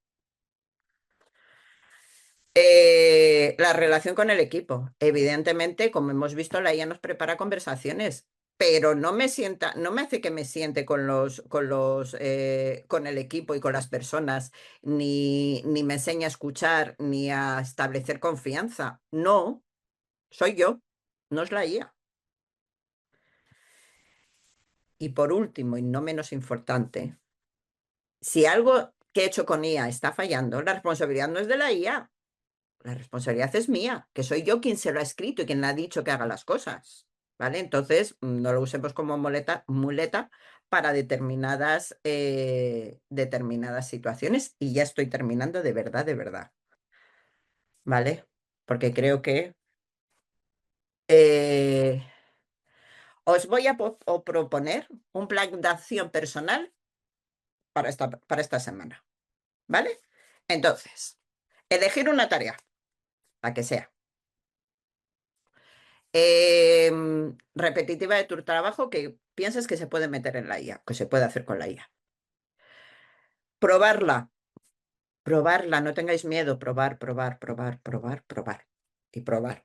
La relación con el equipo. Evidentemente, como hemos visto, la IA nos prepara conversaciones, pero no me hace que me siente con el equipo y con las personas, ni me enseña a escuchar, ni a establecer confianza. No, soy yo, no es la IA. Y por último, y no menos importante, si algo que he hecho con IA está fallando, la responsabilidad no es de la IA. La responsabilidad es mía, que soy yo quien se lo ha escrito y quien le ha dicho que haga las cosas. ¿Vale? Entonces, no lo usemos como muleta para determinadas situaciones. Y ya estoy terminando de verdad, de verdad. ¿Vale? Porque creo que eh, os voy a proponer un plan de acción personal para esta semana. ¿Vale? Entonces, elegir una tarea, la que sea repetitiva de tu trabajo que piensas que se puede meter en la IA, que se puede hacer con la IA. Probarla, probarla, no tengáis miedo, probar y probar.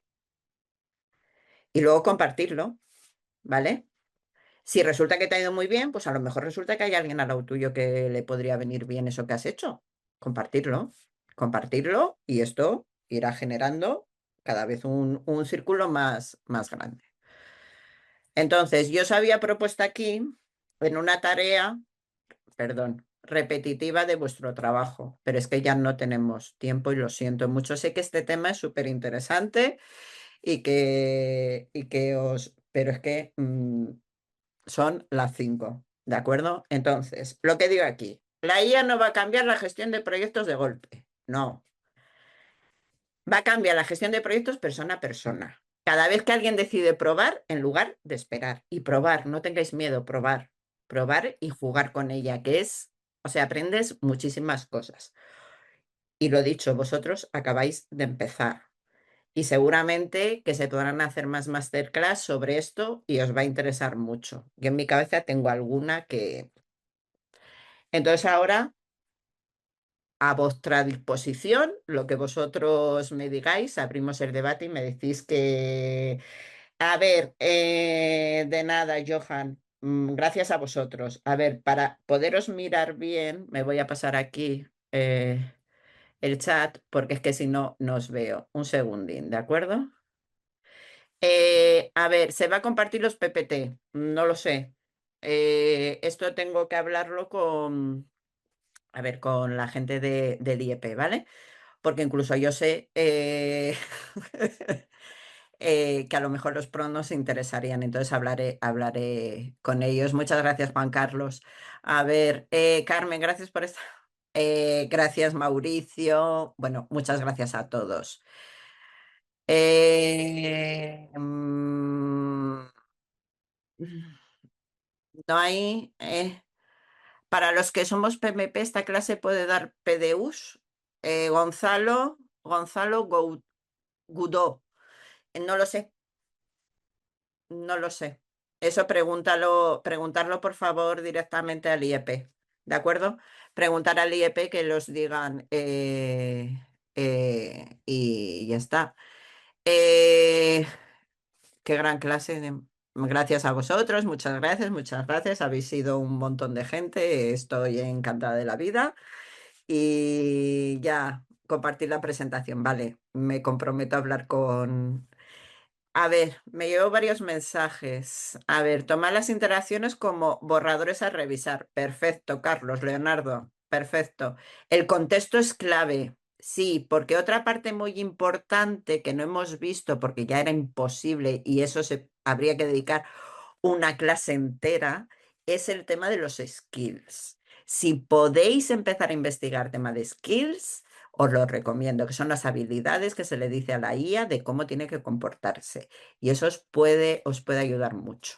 Y luego compartirlo, ¿vale? Si resulta que te ha ido muy bien, pues a lo mejor resulta que hay alguien al lado tuyo que le podría venir bien eso que has hecho. Compartirlo, compartirlo y esto irá generando cada vez un círculo más grande. Entonces, yo os había propuesto aquí, en una tarea, perdón, repetitiva de vuestro trabajo, pero es que ya no tenemos tiempo y lo siento mucho. Sé que este tema es súper interesante pero es que son las 5, ¿de acuerdo? Entonces, lo que digo aquí, la IA no va a cambiar la gestión de proyectos de golpe, no. Va a cambiar la gestión de proyectos persona a persona. Cada vez que alguien decide probar, en lugar de esperar y probar, no tengáis miedo, probar y jugar con ella, o sea, aprendes muchísimas cosas. Y lo dicho, vosotros acabáis de empezar. Y seguramente que se podrán hacer más masterclass sobre esto y os va a interesar mucho. Yo en mi cabeza tengo alguna que... Entonces ahora a vuestra disposición, lo que vosotros me digáis, abrimos el debate y me decís que... A ver, de nada, Johan. Gracias a vosotros. A ver, para poderos mirar bien, me voy a pasar aquí el chat, porque es que si no, no os veo. Un segundín, ¿de acuerdo? A ver, ¿se va a compartir los PPT? No lo sé. Esto tengo que hablarlo a ver, con la gente del IEP, ¿vale? Porque incluso yo sé que a lo mejor los pronos se interesarían, entonces hablaré con ellos. Muchas gracias, Juan Carlos. A ver, Carmen, gracias por esta. Gracias, Mauricio. Bueno, muchas gracias a todos. Eh, mm, no hay. Para los que somos PMP, esta clase puede dar PDUs. Gonzalo Gudó. No lo sé, no lo sé. Eso preguntarlo por favor directamente al IEP, ¿de acuerdo? Preguntar al IEP que los digan y ya está. Eh, Qué gran clase. Gracias a vosotros, muchas gracias, muchas gracias. Habéis sido un montón de gente. Estoy encantada de la vida. Y ya, compartir la presentación. Vale, me comprometo a hablar con... A ver, me llevo varios mensajes. A ver, tomar las interacciones como borradores a revisar. Perfecto, Carlos, Leonardo. Perfecto. El contexto es clave. Sí, porque otra parte muy importante que no hemos visto porque ya era imposible y eso se habría que dedicar una clase entera es el tema de los skills. Si podéis empezar a investigar tema de skills, os lo recomiendo, que son las habilidades que se le dice a la IA de cómo tiene que comportarse. Y eso os puede ayudar mucho.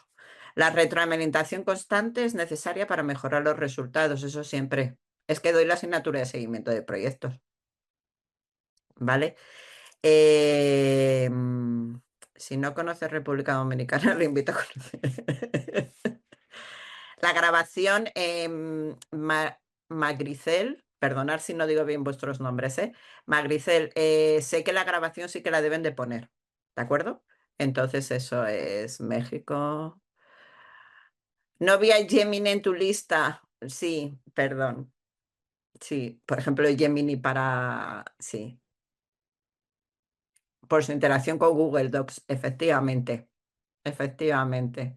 La retroalimentación constante es necesaria para mejorar los resultados, eso siempre. Es que doy la asignatura de seguimiento de proyectos, ¿vale? Eh, mm, si no conoces República Dominicana, lo invito a conocer. La grabación, Magricel, perdonar si no digo bien vuestros nombres, ¿eh? Magricel, sé que la grabación sí que la deben de poner, ¿de acuerdo? Entonces eso es México. No vi a Gemini en tu lista. Sí, perdón. Sí, por ejemplo, Gemini para... Sí, por su interacción con Google Docs, efectivamente, efectivamente.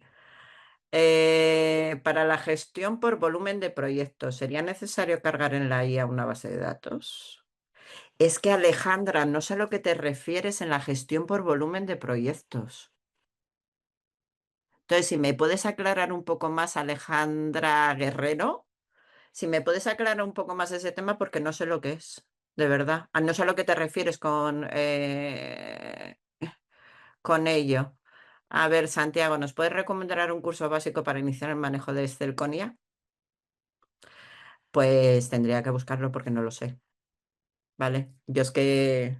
Para la gestión por volumen de proyectos, ¿sería necesario cargar en la IA una base de datos? Es que Alejandra, no sé a lo que te refieres en la gestión por volumen de proyectos. Entonces, si me puedes aclarar un poco más, Alejandra Guerrero, si me puedes aclarar un poco más ese tema porque no sé lo que es, de verdad. No sé a lo que te refieres con ello. A ver, Santiago, ¿nos puedes recomendar un curso básico para iniciar el manejo de Excel con IA? Pues tendría que buscarlo porque no lo sé, ¿vale? Yo es que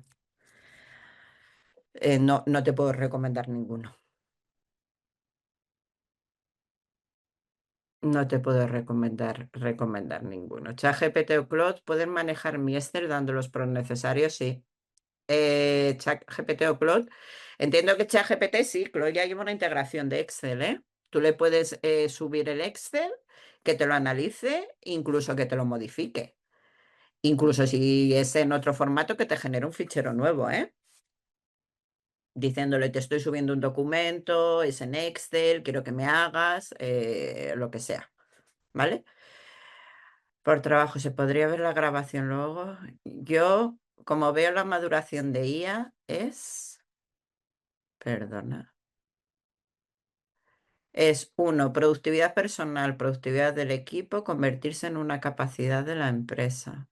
no te puedo recomendar ninguno. No te puedo recomendar ninguno. ChatGPT o Claude pueden manejar mi Excel dando los prompts necesarios, sí. ChatGPT o Claude. Entiendo que ChatGPT sí, Claude ya lleva una integración de Excel, ¿eh? Tú le puedes subir el Excel, que te lo analice, incluso que te lo modifique. Incluso si es en otro formato, que te genere un fichero nuevo, ¿eh? Diciéndole, te estoy subiendo un documento, es en Excel, quiero que me hagas, lo que sea, ¿vale? Por trabajo, ¿se podría ver la grabación luego? Yo, como veo la maduración de IA, perdona, es uno, productividad personal, productividad del equipo, convertirse en una capacidad de la empresa.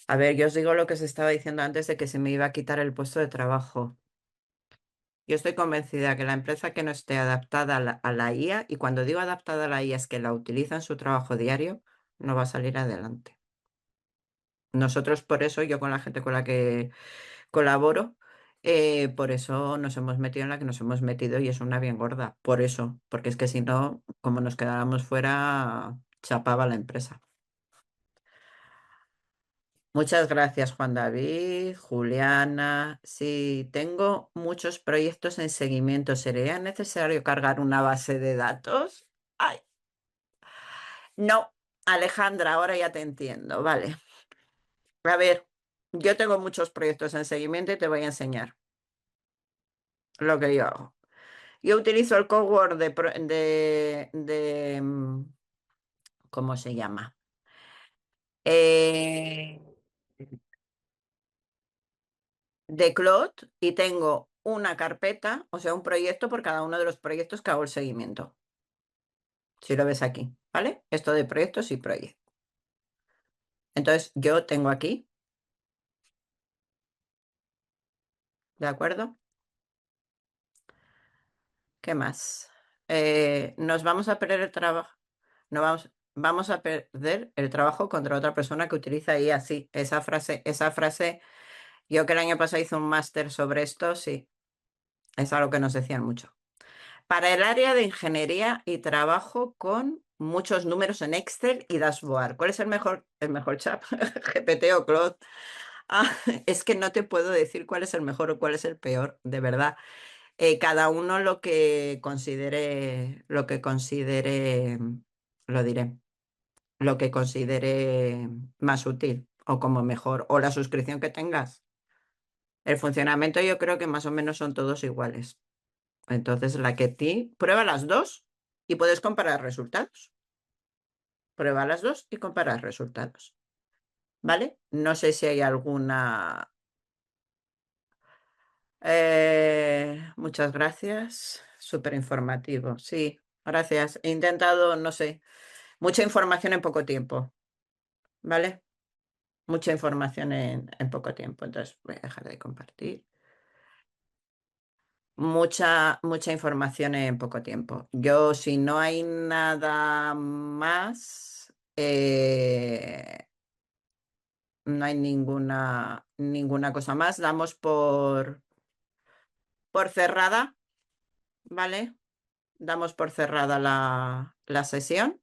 A ver, yo os digo lo que se estaba diciendo antes de que se me iba a quitar el puesto de trabajo. Yo estoy convencida que la empresa que no esté adaptada a la IA, y cuando digo adaptada a la IA es que la utiliza en su trabajo diario, no va a salir adelante. Nosotros por eso, yo con la gente con la que colaboro, por eso nos hemos metido en la que nos hemos metido y es una bien gorda. Por eso, porque es que si no, como nos quedáramos fuera, chapaba la empresa. Muchas gracias, Juan David, Juliana. Sí, tengo muchos proyectos en seguimiento. ¿Sería necesario cargar una base de datos? Ay, no, Alejandra, ahora ya te entiendo. Vale. A ver, yo tengo muchos proyectos en seguimiento y te voy a enseñar lo que yo hago. Yo utilizo el Codeword ¿cómo se llama? Eh, de Claude y tengo una carpeta, o sea, un proyecto por cada uno de los proyectos que hago el seguimiento. Si lo ves aquí, ¿vale? Esto de proyectos y proyectos. Entonces, yo tengo aquí, ¿de acuerdo? ¿Qué más? Nos vamos a perder el trabajo. No vamos a perder el trabajo contra otra persona que utiliza ahí así. Esa frase, yo que el año pasado hice un máster sobre esto, sí, es algo que nos decían mucho. Para el área de ingeniería y trabajo con muchos números en Excel y dashboard. ¿Cuál es el mejor chat? GPT o Claude. Ah, es que no te puedo decir cuál es el mejor o cuál es el peor, de verdad. Cada uno lo que considere, lo diré, lo que considere más útil o como mejor, o la suscripción que tengas. El funcionamiento yo creo que más o menos son todos iguales. Entonces, la que ti, prueba las dos y puedes comparar resultados. Prueba las dos y comparar resultados. ¿Vale? No sé si hay alguna. Muchas gracias. Súper informativo. Sí, gracias. He intentado, no sé, mucha información en poco tiempo. ¿Vale? Mucha información en poco tiempo. Entonces, voy a dejar de compartir. Mucha información en poco tiempo. Yo, si no hay nada más, no hay ninguna cosa más. Damos por cerrada, ¿vale? Damos por cerrada la sesión.